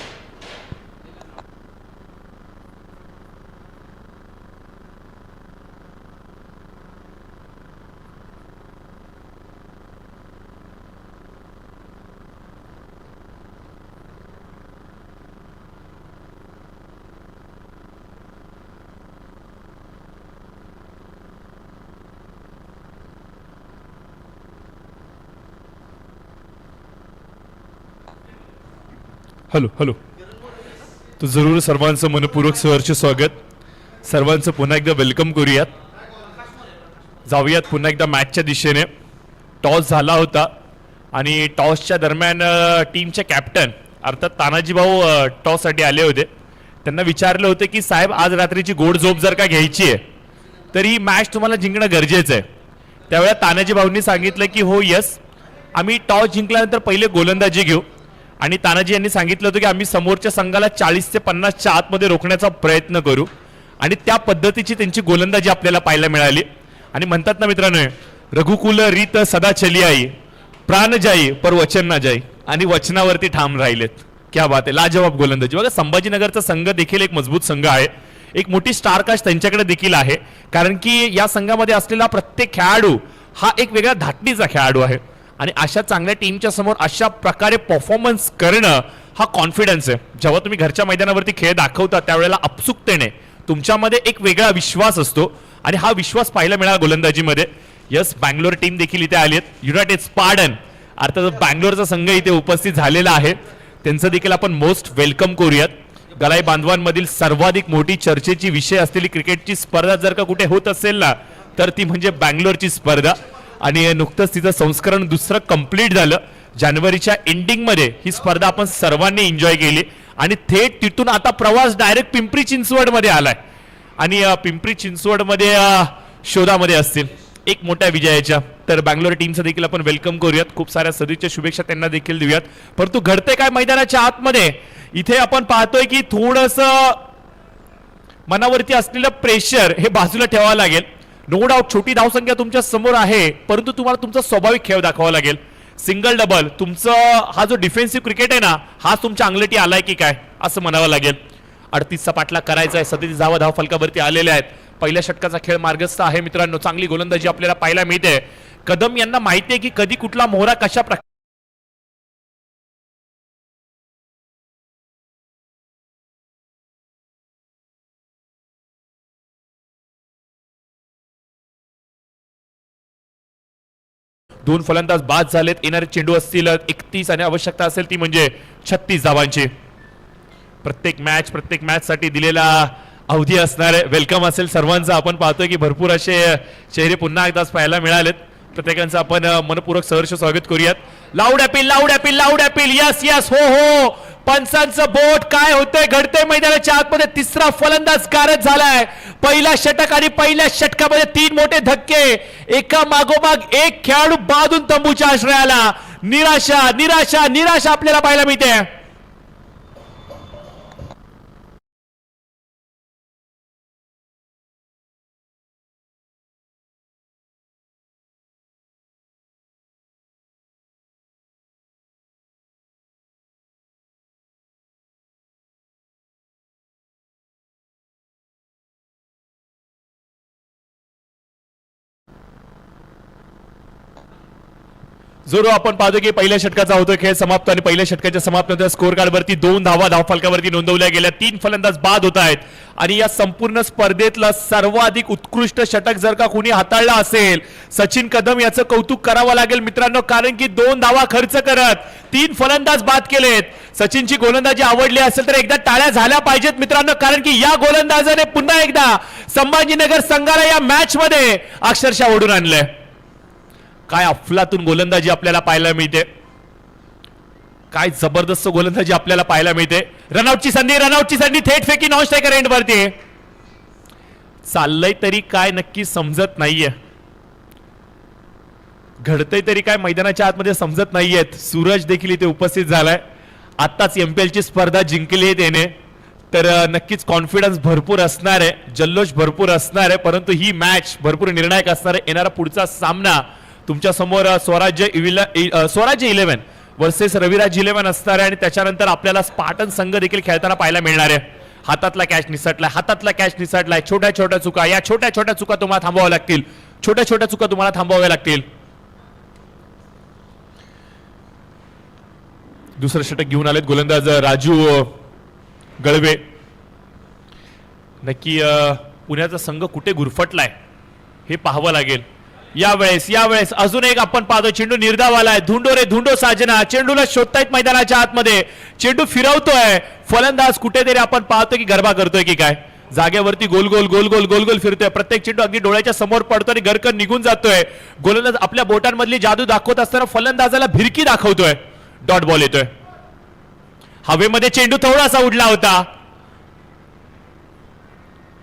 hello hello तर जरूर सर्वांचं मनपूर्वक सहर्ष स्वागत. सर्वांचं पुन्हा एकदा वेलकम करूयात. जाऊयात पुन्हा एकदा मॅचच्या दिशेने. टॉस झाला होता आणि टॉसच्या दरम्यान टीमचे कॅप्टन अर्थात तानाजी भाऊ टॉससाठी आले होते. त्यांना विचारलं होतं की साहेब आज रात्रीची गोड झोप जर का घ्यायची आहे तर ही मॅच तुम्हाला जिंकणं गरजेचं आहे. त्यावेळेला तानाजी भाऊंनी सांगितलं की हो यस, आम्ही टॉस जिंकल्यानंतर पहिले गोलंदाजी घेऊ. आणि तानाजी यांनी सांगितलं होतं की आम्ही समोरच्या संघाला 40 ते 50च्या आतमध्ये रोखण्याचा प्रयत्न करू. आणि त्या पद्धतीची त्यांची गोलंदाजी आपल्याला पाहायला मिळाली. आणि म्हणतात ना मित्रांनो, रघुकुल रीत सदा चली आई, प्राण जाई पर वचन ना जाई. आणि वचनावरती ठाम राहिलेत. क्या बात आहे, लाजवाब गोलंदाजी. बघा संभाजीनगरचा संघ देखील एक मजबूत संघ आहे. एक मोठी स्टारकास्ट त्यांच्याकडे देखील आहे. कारण की या संघामध्ये असलेला प्रत्येक खेळाडू हा एक वेगळ्या धाटणीचा खेळाडू आहे. आणि अशा चांगल्या टीमच्या समोर अशा प्रकारे परफॉर्मन्स करणं हा कॉन्फिडन्स आहे. जेव्हा तुम्ही घरच्या मैदानावरती खेळ दाखवता त्यावेळेला अपसुकतेने तुमच्यामध्ये एक वेगळा विश्वास असतो. आणि हा विश्वास पाहायला मिळाला गोलंदाजीमध्ये. यस, बँगलोर टीम देखील इथे आली आहेत. युनायटेड स्पार्टन अर्थात बँगलोरचा संघ इथे उपस्थित झालेला आहे. त्यांचं देखील आपण मोस्ट वेलकम करूयात. गलाई बांधवांमधील सर्वाधिक मोठी चर्चेची विषय असलेली क्रिकेटची स्पर्धा जर का कुठे होत असेल ना तर ती म्हणजे बँगलोरची स्पर्धा. आणि नुकतंच तिचं संस्करण दुसरं कंप्लीट झालं. जानेवारीच्या एंडिंगमध्ये ही स्पर्धा आपण सर्वांनी एन्जॉय केली. आणि थेट तिथून आता प्रवास डायरेक्ट पिंपरी चिंचवडमध्ये आलाय. आणि पिंपरी चिंचवडमध्ये शोधामध्ये असतील एक मोठ्या विजयाच्या. तर बँगलोर टीमचं देखील आपण वेलकम करूयात. खूप साऱ्या सदिच्छा शुभेच्छा त्यांना देखील देऊयात. परंतु घडते काय मैदानाच्या आतमध्ये इथे आपण पाहतोय की थोडंसं मनावरती असलेलं प्रेशर हे बाजूला ठेवावं लागेल. नो डाऊट छोटी धावसंख्या तुमच्या समोर आहे, परंतु तुम्हाला तुमचा स्वाभाविक खेळ दाखवावा लागेल. सिंगल डबल तुमचं हा जो डिफेन्सिव्ह क्रिकेट आहे ना हा तुमच्या अंगलटी आलाय की काय असं म्हणावं लागेल. 38चा पाठलाग करायचा आहे. 37 धावा फलकावरती आलेल्या आहेत. पहिल्या षटकाचा खेळ मार्गस्थ आहे मित्रांनो. चांगली गोलंदाजी आपल्याला पाहायला मिळते. कदम यांना माहिती आहे की कधी कुठला मोहरा कशा प्रकारे दोन फलंदाज बाद झालेत. येणारे चेंडू असतील 31 आणि आवश्यकता असेल ती म्हणजे 36 धावांची. प्रत्येक मॅच साठी दिलेला अवधी असणारे वेलकम असेल सर्वांचा. आपण पाहतोय की भरपूर असे चेहरे पुन्हा एकदाच पाहायला मिळालेत. प्रत्येकांचं आपण मनपूर्वक सहर्ष स्वागत करूयात. Loud appeal loud appeal loud appeal. Yes yes हो हो. पंचांचं बोट काय होतंय घडतंय मैदानाच्या आतमध्ये. तिसरा फलंदाज कारच झालाय. पहिला षटक आणि पहिल्या षटकामध्ये 3 मोठे धक्के. एका मागोमाग एक खेळाडू बादून तंबूच्या आश्रयाला. निराशा निराशा निराशा आपल्याला पाहायला मिळते. जोरो आपण पाहतो की पहिल्या षटकाचा होतो खेळ समाप्त. आणि पहिल्या षटकाच्या समाप्तीनंतर स्कोर कार्डवरती 2 धावा धावफलकावरती नोंदवल्या गेल्या. 3 फलंदाज बाद होत आहेत. आणि या संपूर्ण स्पर्धेतला सर्वाधिक उत्कृष्ट षटक जर का कोणी हाताळला असेल सचिन कदम याचं कौतुक करावं लागेल मित्रांनो. कारण की 2 धावा खर्च करत 3 फलंदाज बाद केलेत. सचिनची गोलंदाजी आवडली असेल तर एकदा टाळ्या झाल्या पाहिजेत मित्रांनो. कारण की या गोलंदाजाने पुन्हा एकदा संभाजीनगर संघाला या मॅच मध्ये अक्षरशः ओढून आणलंय. काय अफलातून गोलंदाजी आपल्याला पाहायला मिळते. काय जबरदस्त गोलंदाजी आपल्याला पाहायला मिळते. रनआउटची संधी थेट फेकी नॉन स्ट्रायकर एंड वरती. चाललंय तरी काय नक्की समजत नाहीये. घडतंय तरी काय मैदानाच्या आतमध्ये समजत नाहीयेत. सूरज देखील इथे उपस्थित झालाय. आताच MPL ची स्पर्धा जिंकली आहे त्याने. तर नक्कीच कॉन्फिडन्स भरपूर असणार आहे. जल्लोष भरपूर असणार आहे. परंतु ही मॅच भरपूर निर्णायक असणार आहे. येणारा पुढचा सामना तुमच्या समोर स्वराज्य 11 वर्सेस रविराज इलेव्हन असणार आहे आणि त्याच्यानंतर आपल्याला स्पार्टन संघ देखील खेळताना पाहायला मिळणार आहे. हातातला कॅच निसटलाय, छोट्या छोट्या चुका, या छोट्या छोट्या चुका तुम्हाला थांबवाव्या लागतील, छोट्या छोट्या चुका तुम्हाला थांबवाव्या लागतील. दुसरं षटक घेऊन आलेत गोलंदाज राजू गळवे. नक्की पुण्याचा संघ कुठे गुरफटलाय हे पाहावं लागेल. यावेळेस अजून एक आपण पाहतो, चेंडू निर्धावालाय, धुंडो साजना, चेंडूला शोधतायत मैदानाच्या आतमध्ये, चेंडू फिरवतोय, फलंदाज कुठेतरी आपण पाहतो की गरबा करतोय की काय, जागेवरती गोल गोल फिरतोय, प्रत्येक चेंडू अगदी डोळ्याच्या समोर पडतो आणि गरकन निघून जातोय. गोलंदाज आपल्या बोटांमधली जादू दाखवत असताना फलंदाजाला भिरकी दाखवतोय, डॉट बॉल येतोय. हवेमध्ये चेंडू थोडासा उडला होता,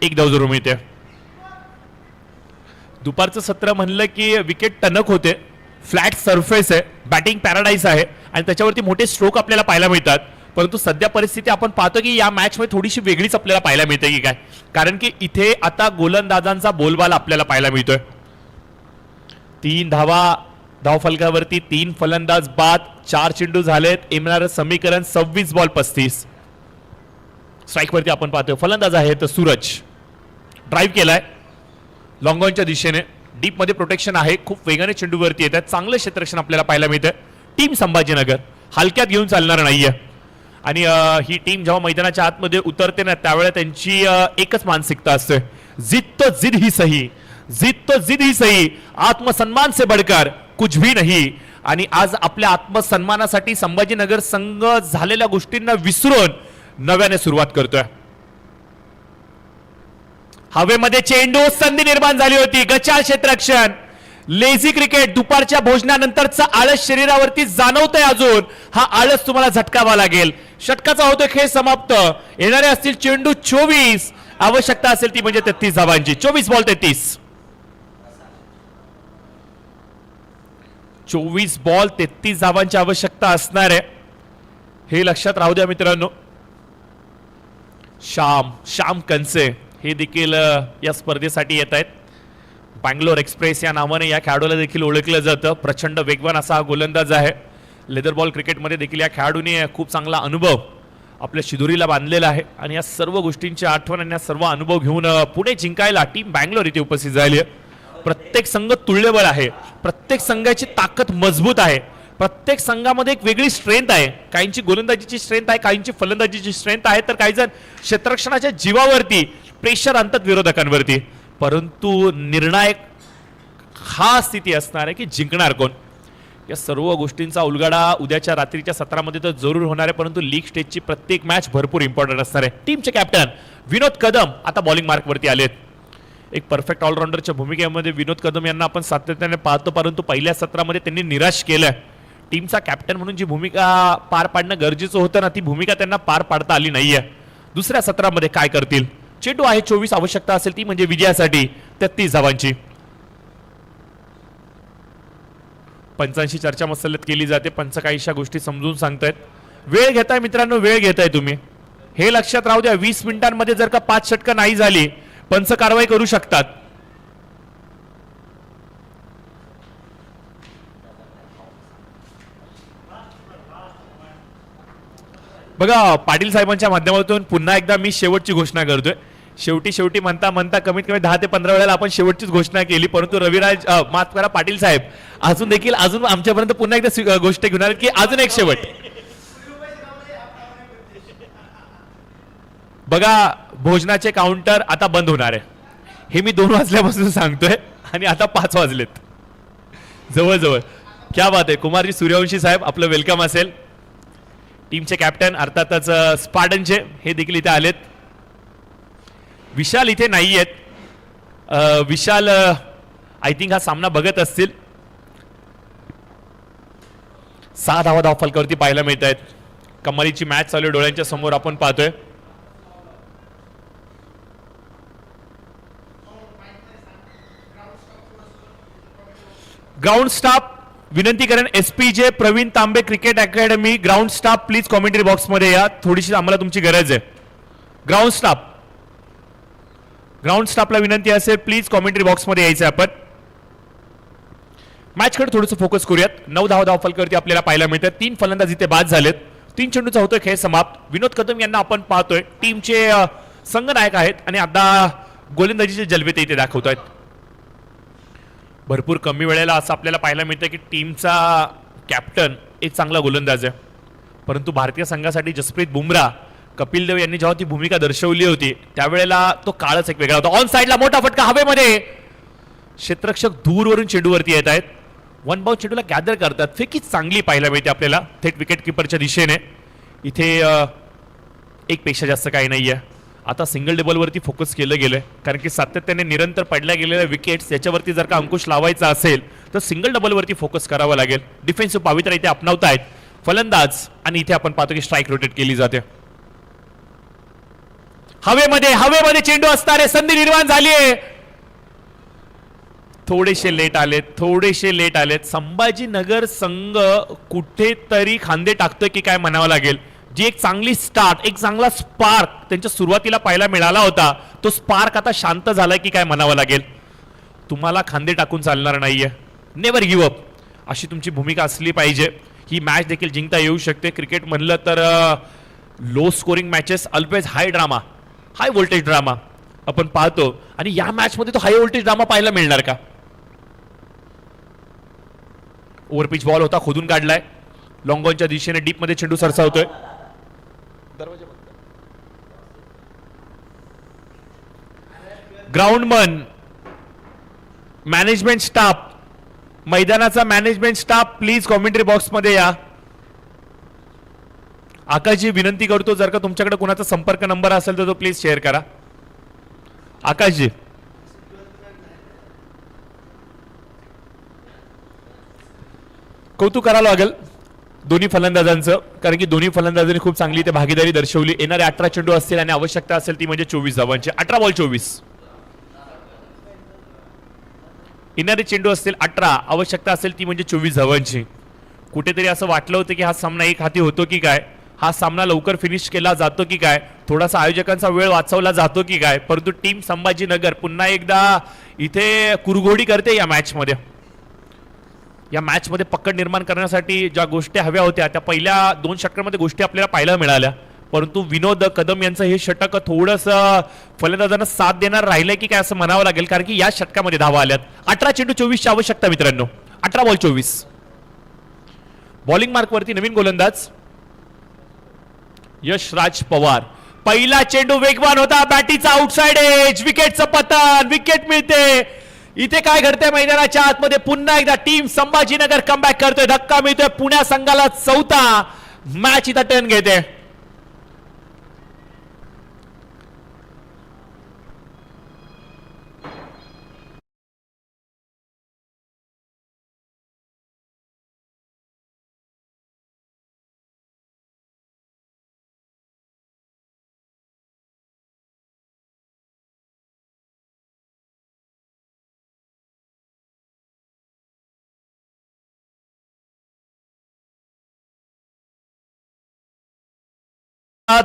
एक धाव जरूर मिळते. दुपारचं सत्र म्हणलं की विकेट टणक होते, फ्लॅट सरफेस आहे, बॅटिंग पॅराडाईज आहे आणि त्याच्यावरती मोठे स्ट्रोक आपल्याला पाहायला मिळतात. परंतु सध्या परिस्थिती आपण पाहतो की या मॅच मध्ये थोडीशी वेगळीच आपल्याला पाहायला मिळते की काय, कारण की इथे आता गोलंदाजांचा बोलबाला आपल्याला पाहायला मिळतोय. 3 धावा धावफलकावरती, 3 फलंदाज बाद, 4 चेंडू झालेत. येणारं समीकरण 26 बॉल 35. स्ट्राईक वरती आपण पाहतोय फलंदाज आहे तर सूरज, ड्राईव्ह केलाय लॉंग ऑनच्या दिशेने, डीप मध्ये प्रोटेक्शन आहे, खूप वेगाने चेंडूवरती येतात, चांगलं क्षेत्ररक्षण आपल्याला पाहायला मिळतं. टीम संभाजीनगर हलक्यात घेऊन चालणार नाहीये आणि ही टीम जेव्हा मैदानाच्या आतमध्ये उतरते ना त्यावेळेला त्यांची एकच मानसिकता असते, जिद तो जिद ही सही, आत्मसन्मान से बढ़कर कुछ भी नहीं. आणि आज आपल्या आत्मसन्मानासाठी संभाजीनगर संघ झालेल्या गोष्टींना विसरून नव्याने सुरुवात करतोय. हवेमध्ये चेंडू, संधी निर्माण झाली होती, गचाळ क्षेत्ररक्षण, लेझी क्रिकेट, दुपारच्या भोजनानंतरचा आळस शरीरावरती जाणवतोय. अजून हा आळस तुम्हाला झटकावा लागेल. षटकाचा होतोय खेळ समाप्त. येणारे असतील चेंडू 24, आवश्यकता असेल ती म्हणजे 33 धावांची. 24 बॉल 33. 24 बॉल 33 धावांची आवश्यकता असणार आहे, हे लक्षात राहू द्या मित्रांनो. श्याम कंसे हे देखील या स्पर्धेसाठी येत आहेत. बँगलोर एक्सप्रेस या नावाने या खेळाडूला देखील ओळखलं जातं. प्रचंड वेगवान असा हा गोलंदाज आहे. लेदर बॉल क्रिकेटमध्ये देखील या खेळाडूने खूप चांगला अनुभव आपल्या शिदोरीला बांधलेला आहे आणि या सर्व गोष्टींची आठवण आणि या सर्व अनुभव घेऊन पुणे जिंकायला टीम बँगलोर इथे उपस्थित झाली आहे. प्रत्येक संघ तुल्यबळ आहे, प्रत्येक संघाची ताकद मजबूत आहे, प्रत्येक संघामध्ये एक वेगळी स्ट्रेंथ आहे. काहींची गोलंदाजीची स्ट्रेंथ आहे, काहींची फलंदाजीची स्ट्रेंथ आहे, तर काही जण क्षेत्ररक्षणाच्या जीवावरती प्रेशर आणतात विरोधकांवरती. परंतु निर्णायक हा स्थिती असणार आहे की जिंकणार कोण. या सर्व गोष्टींचा उलगडा उद्याच्या रात्रीच्या सत्रामध्ये तर जरूर होणार आहे, परंतु लीग स्टेजची प्रत्येक मॅच भरपूर इम्पॉर्टंट असणार आहे. टीमचे कॅप्टन विनोद कदम आता बॉलिंग मार्कवरती आलेत. एक परफेक्ट ऑलराऊंडरच्या भूमिकेमध्ये विनोद कदम यांना आपण सातत्याने पाहतो, परंतु पहिल्या सत्रामध्ये त्यांनी निराश केलंय. टीमचा कॅप्टन म्हणून जी भूमिका पार पाडणं गरजेचं होतं ना, ती भूमिका त्यांना पार पाडता आली नाहीये. दुसऱ्या सत्रामध्ये काय करतील. चेंडू आहे 24, आवश्यकता असेल ती म्हणजे विजयासाठी 33 धावांची. पंचांशी चर्चा मसलत केली जाते, पंच काहीशा गोष्टी समजून सांगतायत. वेळ घेताय मित्रांनो, वेळ घेताय तुम्ही, हे लक्षात राहू द्या. 20 मिनिटांमध्ये जर का 5 षटकं नाही झाली, पंच कारवाई करू शकतात. बघा, पाटील साहेबांच्या माध्यमातून पुन्हा एकदा मी शेवटची घोषणा करतोय. शेवटी म्हणता कमीत कमी 10 ते 15 वेळेला आपण शेवटचीच घोषणा केली, परंतु रविराज माफ करा पाटील साहेब अजून आमच्यापर्यंत पुन्हा एकदा गोष्ट घेऊन आले की अजून एक शेवट. बघा, भोजनाचे काउंटर आता बंद होणार आहे, हे मी 2 वाजल्यापासून सांगतोय आणि आता 5 वाजलेत जवळजवळ. क्या बात आहे. कुमारजी सूर्यवंशी साहेब, आपलं वेलकम असेल. टीमचे कॅप्टन अर्थातच स्पार्टनचे हे देखील इथे आलेत. विशाल इथे नाही आहेत. विशाल आय थिंक हा सामना बघत असतील. 6 धावा फलकावरती पाहायला मिळत आहेत. कमालीची मॅच चालू डोळ्यांच्या समोर आपण पाहतोय. ग्राउंड स्टाफ विनंती करेन, SPJ Praveen Tambe cricket academy ground staff please commentary box मध्ये या, थोडीशी आम्हाला तुमची गरज आहे. ग्राउंड स्टाफला विनंती असेल, प्लीज कॉमेंट्री बॉक्स मध्ये यायचं आपण. मॅचकडे थोडंसं फोकस करूयात. 9 धावा फलकावरती आपल्याला पाहायला मिळतात. 3 फलंदाज इथे बाद झालेत. 3 चेंडूचा होतोय खेळ समाप्त. विनोद कदम यांना आपण पाहतोय, टीमचे संघनायक आहेत आणि आता गोलंदाजीचे जलवे ते इथे दाखवत आहेत. भरपूर कमी वेळेला असं आपल्याला पाहायला मिळतं की टीमचा कॅप्टन एक चांगला गोलंदाज आहे, परंतु भारतीय संघासाठी जसप्रीत बुमराह, कपिल देव यांनी जेव्हा ती भूमिका दर्शवली होती त्यावेळेला तो काळच एक वेगळा होता. ऑन साइडला मोठा फटका हवेमध्ये, क्षेत्ररक्षक दूरवरून चेंडूवरती येत आहेत. वन बाउंड चेंडूला गॅदर करतात. फेकी चांगली पाहायला मिळते आपल्याला थेट विकेट किपरच्या दिशेने. इथे एक पेक्षा जास्त काही नाहीये. आता सिंगल डबलवरती फोकस केलं गेलंय, कारण की सातत्याने निरंतर पडल्या गेलेल्या विकेट्स याच्यावरती जर का अंकुश लावायचा असेल तर सिंगल डबलवरती फोकस करावा लागेल. डिफेन्सिव्ह पावित्र्य इथे अपनावतायत फलंदाज आणि इथे आपण पाहतो की स्ट्राईक रोटेट केली जाते. हवेमध्ये चेंडू असणारे संधी निर्माण झाली आहे. थोडेसे लेट आलेत. संभाजीनगर संघ कुठेतरी खांदे टाकतोय की काय म्हणावं लागेल. जी एक चांगली स्टार्ट, एक चांगला स्पार्क त्यांच्या सुरुवातीला पाहायला मिळाला होता, तो स्पार्क आता शांत झालाय की काय म्हणावं लागेल. तुम्हाला खांदे टाकून चालणार नाहीये. नेव्हर गिव्ह अप अशी तुमची भूमिका असली पाहिजे. ही मॅच देखील जिंकता येऊ शकते. क्रिकेट म्हणलं तर लो स्कोरिंग मॅचेस ऑलवेज हाय ड्रामा, हाय व्होल्टेज ड्रामा आपण पाहतो, आणि या मॅच मध्ये तो हाय व्होल्टेज ड्रामा पाहायला मिळणार का? ओव्हरपिच बॉल होता, खोदून काढलाय. लॉंग ऑनच्या दिशेने डीप मध्ये चेंडू सरसावतोय. ग्राउंडमन, मॅनेजमेंट स्टाफ, मैदानाचा management staff please commentary box मध्ये या. आकाशजी विनंती करतो, जर का तुमच्याकडे कोणाचा संपर्क नंबर असेल तर तो प्लीज शेअर करा. आकाशजी, कौतुक करावं लागेल दोन्ही फलंदाजांचं, कारण की दोन्ही फलंदाजांनी खूप चांगली इथे भागीदारी दर्शवली. येणारे 18 चेंडू असतील आणि आवश्यकता असेल ती म्हणजे 24 धावांची. 18 बॉल 24. येणारे चेंडू असतील 18, आवश्यकता असेल ती म्हणजे 24 धावांची. कुठेतरी असं वाटलं होतं की हा सामना एक हाती होतो की काय, हा सामना लवकर फिनिश केला जातो की काय, थोडासा आयोजकांचा वेळ वाचवला जातो की काय, परंतु टीम संभाजीनगर पुन्हा एकदा इथे कुरघोडी करते या मॅचमध्ये. या मॅचमध्ये पकड निर्माण करण्यासाठी ज्या गोष्टी हव्या होत्या त्या पहिल्या 2 षटकांमध्ये गोष्टी आपल्याला पाहायला मिळाल्या, परंतु विनोद कदम यांचं हे षटक थोडंसं फलंदाजांना साथ देणार राहिलंय की काय असं म्हणावं लागेल, कारण की या षटकामध्ये धावा आल्यात. 18 चेंडू 24 ची आवश्यकता मित्रांनो. 18 बॉल 24. बॉलिंग मार्कवरती नवीन गोलंदाज यशराज पवार. पहिला चेंडू वेगवान होता, बॅटीचा आउटसाइड एज, विकेटचं पतन, विकेट मिळते. इथे काय घडतंय मैदानाच्या आतमध्ये, पुन्हा एकदा टीम संभाजीनगर कमबॅक करतोय. धक्का मिळतोय पुण्या संघाला 4था. मॅच इथं टर्न घेते.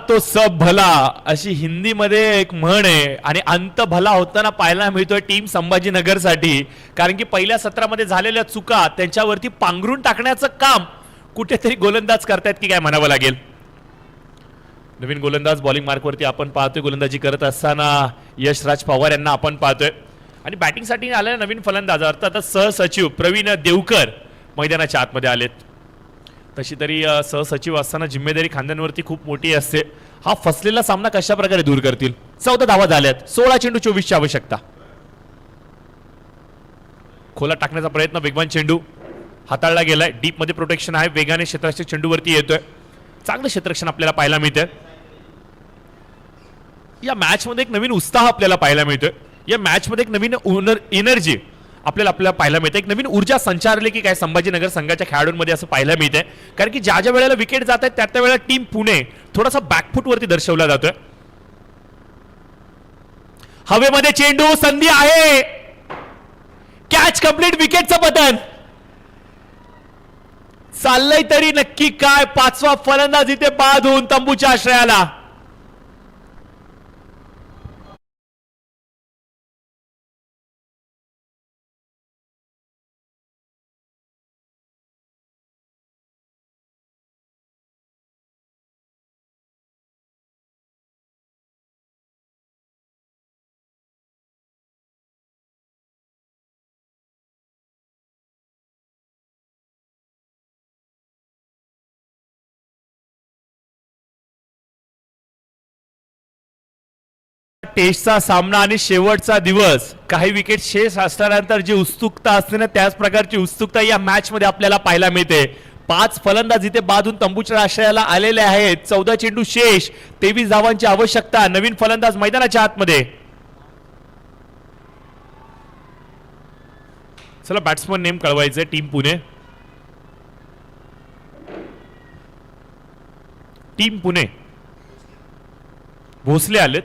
तो सब भला अशी हिंदीमध्ये एक म्हण आहे, आणि अंत भला होताना पाहायला मिळतोय टीम संभाजीनगरसाठी, कारण की पहिल्या सत्रामध्ये झालेल्या चुका त्यांच्यावरती पांघरून टाकण्याचं काम कुठेतरी गोलंदाज करतायत की काय म्हणावं लागेल. नवीन गोलंदाज बॉलिंग मार्कवरती आपण पाहतोय. गोलंदाजी करत असताना यशराज पवार यांना आपण पाहतोय, आणि बॅटिंगसाठी आलेल्या नवीन फलंदाज अर्थात सहसचिव प्रवीण देवकर मैदानाच्या आतमध्ये आलेत. तशी तरी सहसचिव असताना जिम्मेदारी खांद्यांवरती खूप मोठी असते. हा फसलेला सामना कशा प्रकारे दूर करतील. 14 धावा झाल्यात, 16 चेंडू 24 ची आवश्यकता. खोला टाकण्याचा प्रयत्न, वेगवान चेंडू हाताळला गेलाय. डीप मध्ये प्रोटेक्शन आहे, वेगाने क्षेत्ररक्षक चेंडूवरती येतोय. चांगलं क्षेत्ररक्षण आपल्याला पाहायला मिळतंय. या मॅच मध्ये एक नवीन उत्साह आपल्याला पाहायला मिळतोय. या मॅच मध्ये एक नवीन एनर्जी आपल्याला पाहायला मिळते. एक नवीन ऊर्जा संचारली की काय संभाजीनगर संघाच्या खेळाडूंमध्ये असं पाहायला मिळतंय, कारण की ज्या ज्या वेळेला विकेट जात आहेत त्या वेळेला टीम पुणे थोडासा बॅकफुट वरती दर्शवला जातोय. हवेमध्ये चेंडू, संधी आहे, कॅच कंप्लीट, विकेटचं पतन. चाललंय तरी नक्की काय. 5वा फलंदाज इथे बाद होऊन तंबूच्या आश्रयाला. टेस्टचा सामना आणि शेवटचा दिवस, काही विकेट शेष असल्यानंतर जी उत्सुकता असते ना, त्याच प्रकारची उत्सुकता या मॅच मध्ये आपल्याला पाहायला मिळते. 5 फलंदाज इथे बाजून तंबूच्या आश्रयाला आलेले आहेत. 14 चेंडू शेष, 23 धावांची आवश्यकता. नवीन फलंदाज मैदानाच्या आतमध्ये. चला बॅट्समन नेम कळवायचे. Team Pune, team Pune. भोसले आलेत.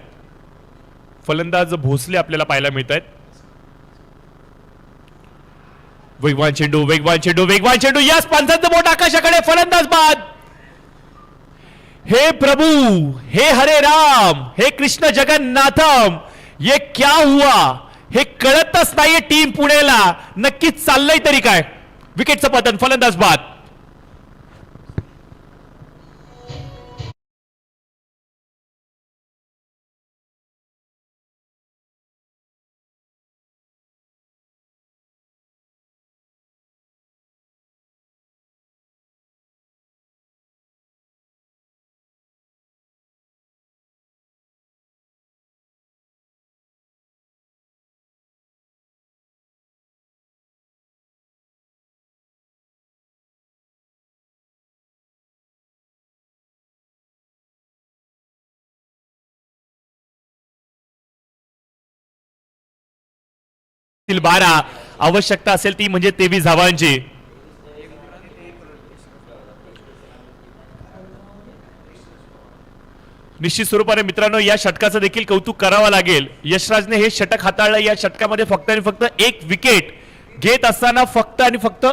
फलंदाज भोसले आपल्याला पाहायला मिळत आहेत. वेगवान चेंडू, वेगवान चेंडू, वेगवान चेंडू. यस, पंचांचं बोट आकाशाकडे. फलंदाज बाद. हे प्रभू, हे हरे राम, हे कृष्ण जगन्नाथम, ये क्या हुआ हे कळतच नाहीये टीम पुणेला. नक्कीच चाललंय तरी काय. विकेटचं पतन, फलंदाज बाद. तील 12, आवश्यकता असेल ती म्हणजे 23 धावांची. निश्चित स्वरूपाने मित्रांनो या षटकाचं देखील कौतुक करावं लागेल. यशराजने हे षटक हाताळलं. या षटकामध्ये फक्त आणि फक्त 1 विकेट घेत असताना फक्त आणि फक्त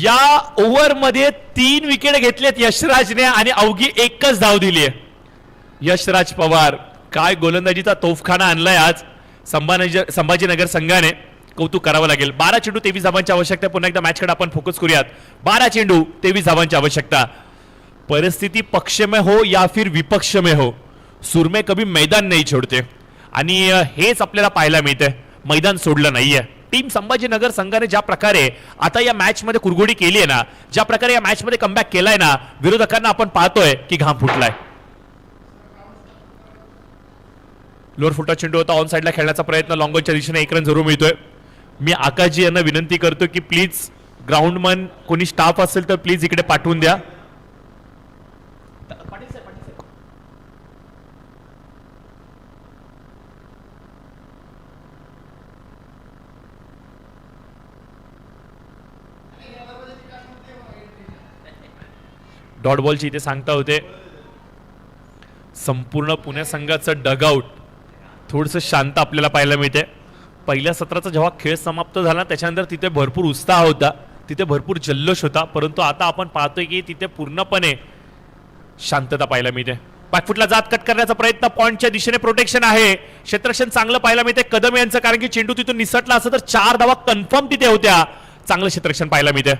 या ओव्हरमध्ये 3 विकेट घेतलेत यशराजने आणि अवघी 1च धाव दिली आहे. यशराज पवार, काय गोलंदाजीचा तोफखाना आणलाय आज संभाजीनगर संघाने. कौतुक करावं लागेल. 12 चेंडू 23 धावांची आवश्यकता. पुन्हा एकदा मॅचकडे आपण फोकस करूयात. 12 चेंडू 23 धावांची आवश्यकता. परिस्थिती पक्ष में हो या फिर विपक्ष में हो, सुरमे कभी मैदान नहीं छोड़ते. आणि हेच आपल्याला पाहायला मिळतंय. मैदान सोडलं नाहीये. टीम संभाजीनगर संघाने ज्या प्रकारे आता या मॅच मध्ये कुरघोडी केली आहे ना, ज्या प्रकारे या मॅच मध्ये कमबॅक केलाय ना, विरोधकांना आपण पाहतोय की घाम फुटलाय. लोअर फुटा चेंडू होता. ऑन साइडला खेळण्याचा प्रयत्न. लॉंगॉनच्या दिशेने 1 रन जरूर मिळतोय. मी आकाशजी यांना विनंती करतो की प्लीज ग्राउंडमन कोणी स्टाफ असेल तर प्लीज इकडे पाठवून द्या. डॉट बॉलची इथे सांगता होते. संपूर्ण पुणे संघाचं डगआउट थोडंसं शांत आपल्याला पाहायला मिळते. पहिल्या सत्राचा जेव्हा खेळ समाप्त झाला त्याच्यानंतर तिथे भरपूर उत्साह होता, तिथे भरपूर जल्लोष होता. परंतु आता आपण पाहतोय की तिथे पूर्णपणे शांतता पाहायला मिळते. बॅकफुटला जात कट करण्याचा प्रयत्न. पॉइंटच्या दिशेने प्रोटेक्शन आहे. क्षेत्ररक्षण चांगलं पाहायला मिळते कदम यांचं, कारण की चेंडू तिथून निसटला असं तर 4 धावा कन्फर्म तिथे होत्या. चांगलं क्षेत्ररक्षण पाहायला मिळते.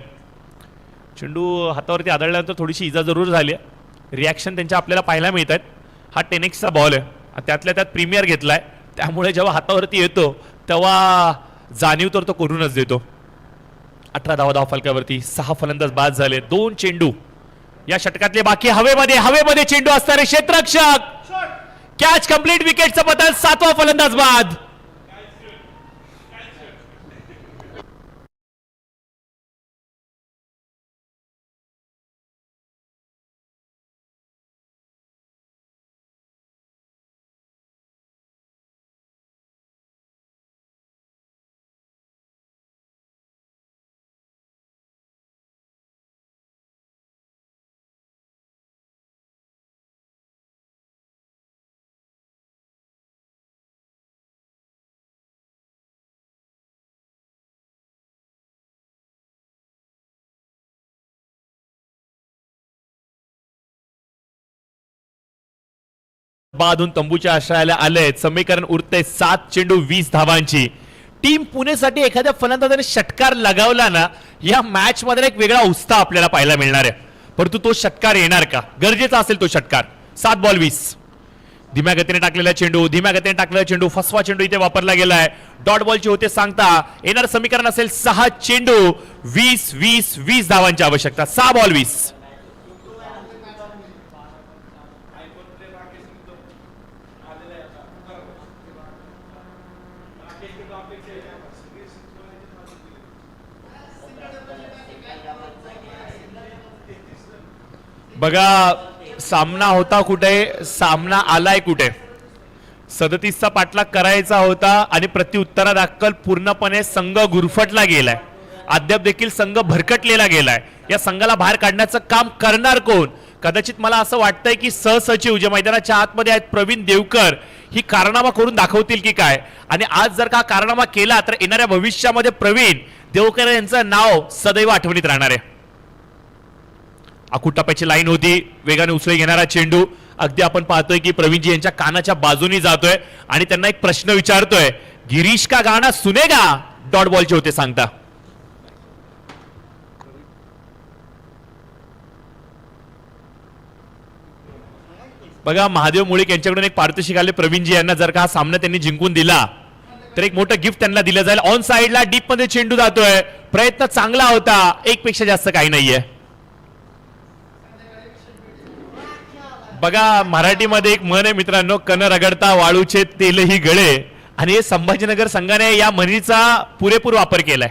चेंडू हातावरती आदळल्यानंतर थोडीशी इजा जरूर झाली आहे. रिॲक्शन त्यांच्या आपल्याला पाहायला मिळतात. हा 10x बॉल आहे. त्यातल्या त्यात प्रीमियर घेतलाय, त्यामुळे जेव्हा हातावरती येतो तेव्हा जाणीव तर तो करूनच देतो. 18 धावा फलकावरती. 6 फलंदाज बाद झाले. 2 चेंडू या षटकातले बाकी. हवेमध्ये चेंडू असणारे क्षेत्ररक्षक. Catch complete. विकेटचं पतन. 7वा फलंदाज बाद. बाधून तंबूच्या आश्रयाला आले. समीकरण उरते 7 चेंडू 20 धावांची. टीम पुणेसाठी एखाद्या फलंदाजाने षटकार लगावला ना, या मॅच मध्ये एक वेगळा उत्साह आपल्याला पाहायला मिळणार आहे. परंतु तो षटकार येणार का, गरजेचा असेल तो षटकार. 7 बॉल 20. धीम्या गतीने टाकलेला चेंडू फसवा चेंडू इथे वापरला गेलाय. डॉट बॉलची होते सांगता येणार समीकरण असेल 6 चेंडू 20 धावांची आवश्यकता. 6 बॉल 20. बघा सामना होता कुठे, सामना आलाय कुठे. 37चा पाठलाग करायचा होता आणि प्रत्युत्तरादाखल पूर्णपणे संघ गुरफटला गेलाय. अद्याप देखील संघ भरकटलेला गेलाय. या संघाला बाहेर काढण्याचं काम करणार कोण? कदाचित मला असं वाटतंय की सहसचिव जे मैदानाच्या आतमध्ये आहेत प्रवीण देवकर ही कारनामा करून दाखवतील की काय. आणि आज जर का कारनामा केला तर येणाऱ्या भविष्यामध्ये प्रवीण देवकर यांचं नाव सदैव आठवणीत राहणार आहे. आखूड टप्प्याची लाईन होती, वेगाने उचलून घेणारा चेंडू अगदी आपण पाहतोय की प्रवीणजी यांच्या कानाच्या बाजूनी जातोय आणि त्यांना एक प्रश्न विचारतोय, गिरीश का गाणं सुनेगा? डॉट बॉलचे होते सांगता. बघा महादेव मुळीक यांच्याकडून एक पारितोषिक आले प्रवीणजी यांना. जर का हा सामना त्यांनी जिंकून दिला तर एक मोठं गिफ्ट त्यांना दिलं जाईल. ऑन साइडला डीप मध्ये चेंडू जातोय, प्रयत्न चांगला होता, एक पेक्षा जास्त काही नाहीये. बघा मराठीमध्ये एक म्हण आहे मित्रांनो, कन रगडता वाळूचे तेलही गळे. आणि हे संभाजीनगर संघाने या म्हणीचा पुरेपूर वापर केलाय.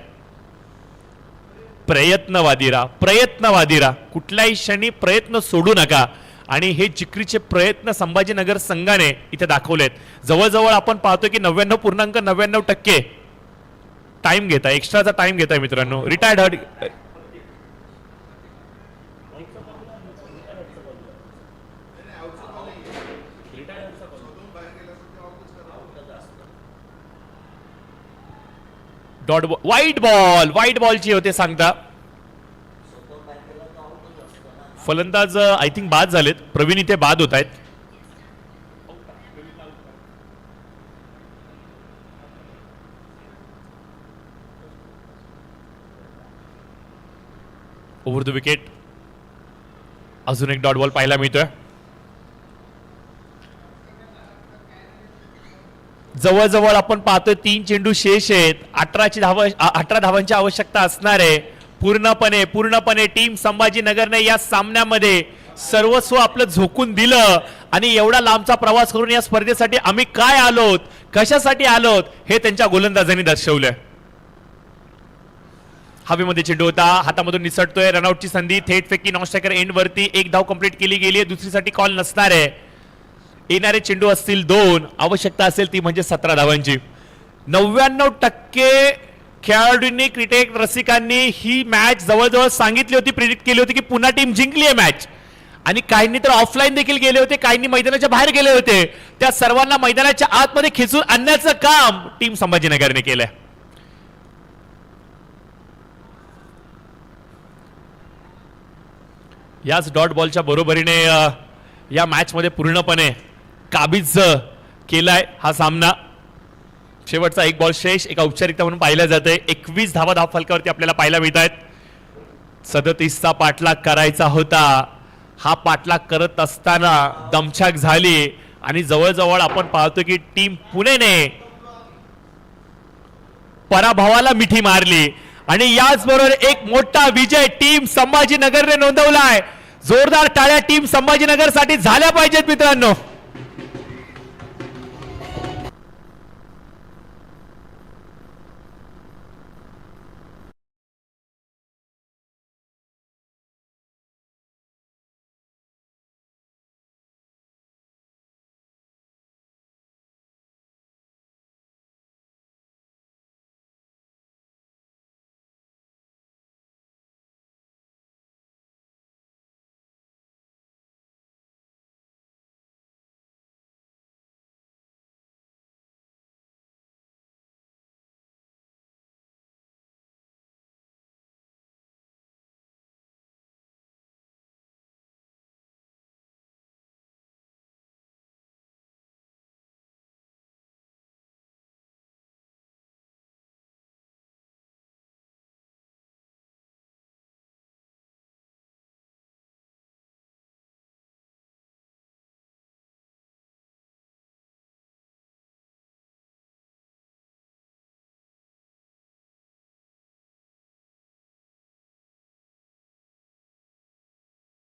प्रयत्नवादी राहा, कुठल्याही क्षणी प्रयत्न सोडू नका. आणि हे जिकरीचे प्रयत्न संभाजीनगर संघाने इथे दाखवलेत. जवळजवळ आपण पाहतोय की 99.99% टाइम घेताय, एक्स्ट्राचा टाइम घेताय मित्रांनो. रिटायर्ड डॉट व्हाईट बॉलची होते सांगता. फलंदाज आय थिंक बाद झालेत. प्रवीण इथे बाद होत आहेत. ओव्हर द विकेट अजून एक डॉट बॉल पाहायला मिळतोय. जवळजवळ आपण पाहतोय 3 चेंडू शेष आहेत. 18 धावांची आवश्यकता असणार आहे. पूर्णपणे टीम संभाजीनगरने या सामन्यामध्ये सर्वस्व आपलं झोकून दिलं आणि एवढा लांबचा प्रवास करून या स्पर्धेसाठी आम्ही काय आलोत, कशासाठी आलोत हे त्यांच्या गोलंदाजांनी दर्शवलंय. हवेमध्ये चेंडू होता, हातामधून निसटतोय. रनआउटची संधी, थेट फेकी नॉनस्ट्रायकर एंड वरती. एक धाव कंप्लीट केली गेली आहे, दुसरीसाठी कॉल नसणार आहे. येणारे चेंडू असतील 2, आवश्यकता असेल ती म्हणजे 17 धावांची. 99% खेळाडूंनी, क्रिकेट रसिकांनी ही मॅच जवळजवळ सांगितली होती, प्रिडिक्ट केली होती की पुन्हा टीम जिंकली आहे मॅच. आणि काहींनी तर ऑफलाईन देखील गेले होते, काहींनी मैदानाच्या बाहेर गेले होते. त्या सर्वांना मैदानाच्या आतमध्ये खेचून आणण्याचं काम टीम संभाजीनगरने केलंय. याच डॉट बॉलच्या बरोबरीने या मॅच मध्ये पूर्णपणे काबीज केलाय हा सामना. शेवटचा एक बॉल शेष, एक औपचारिकता म्हणून पाहिल्या जाते. 21 धावा धाव फलकावरती आपल्याला पाहायला मिळत आहेत. 37चा पाठलाग करायचा होता. हा पाठलाग करत असताना दमछाक झाली आणि जवळजवळ आपण पाहतो की टीम पुणेने पराभवाला मिठी मारली आणि याचबरोबर एक मोठा विजय टीम संभाजीनगरने नोंदवलाय. जोरदार टाळ्या टीम संभाजीनगर साठी झाल्या पाहिजेत मित्रांनो.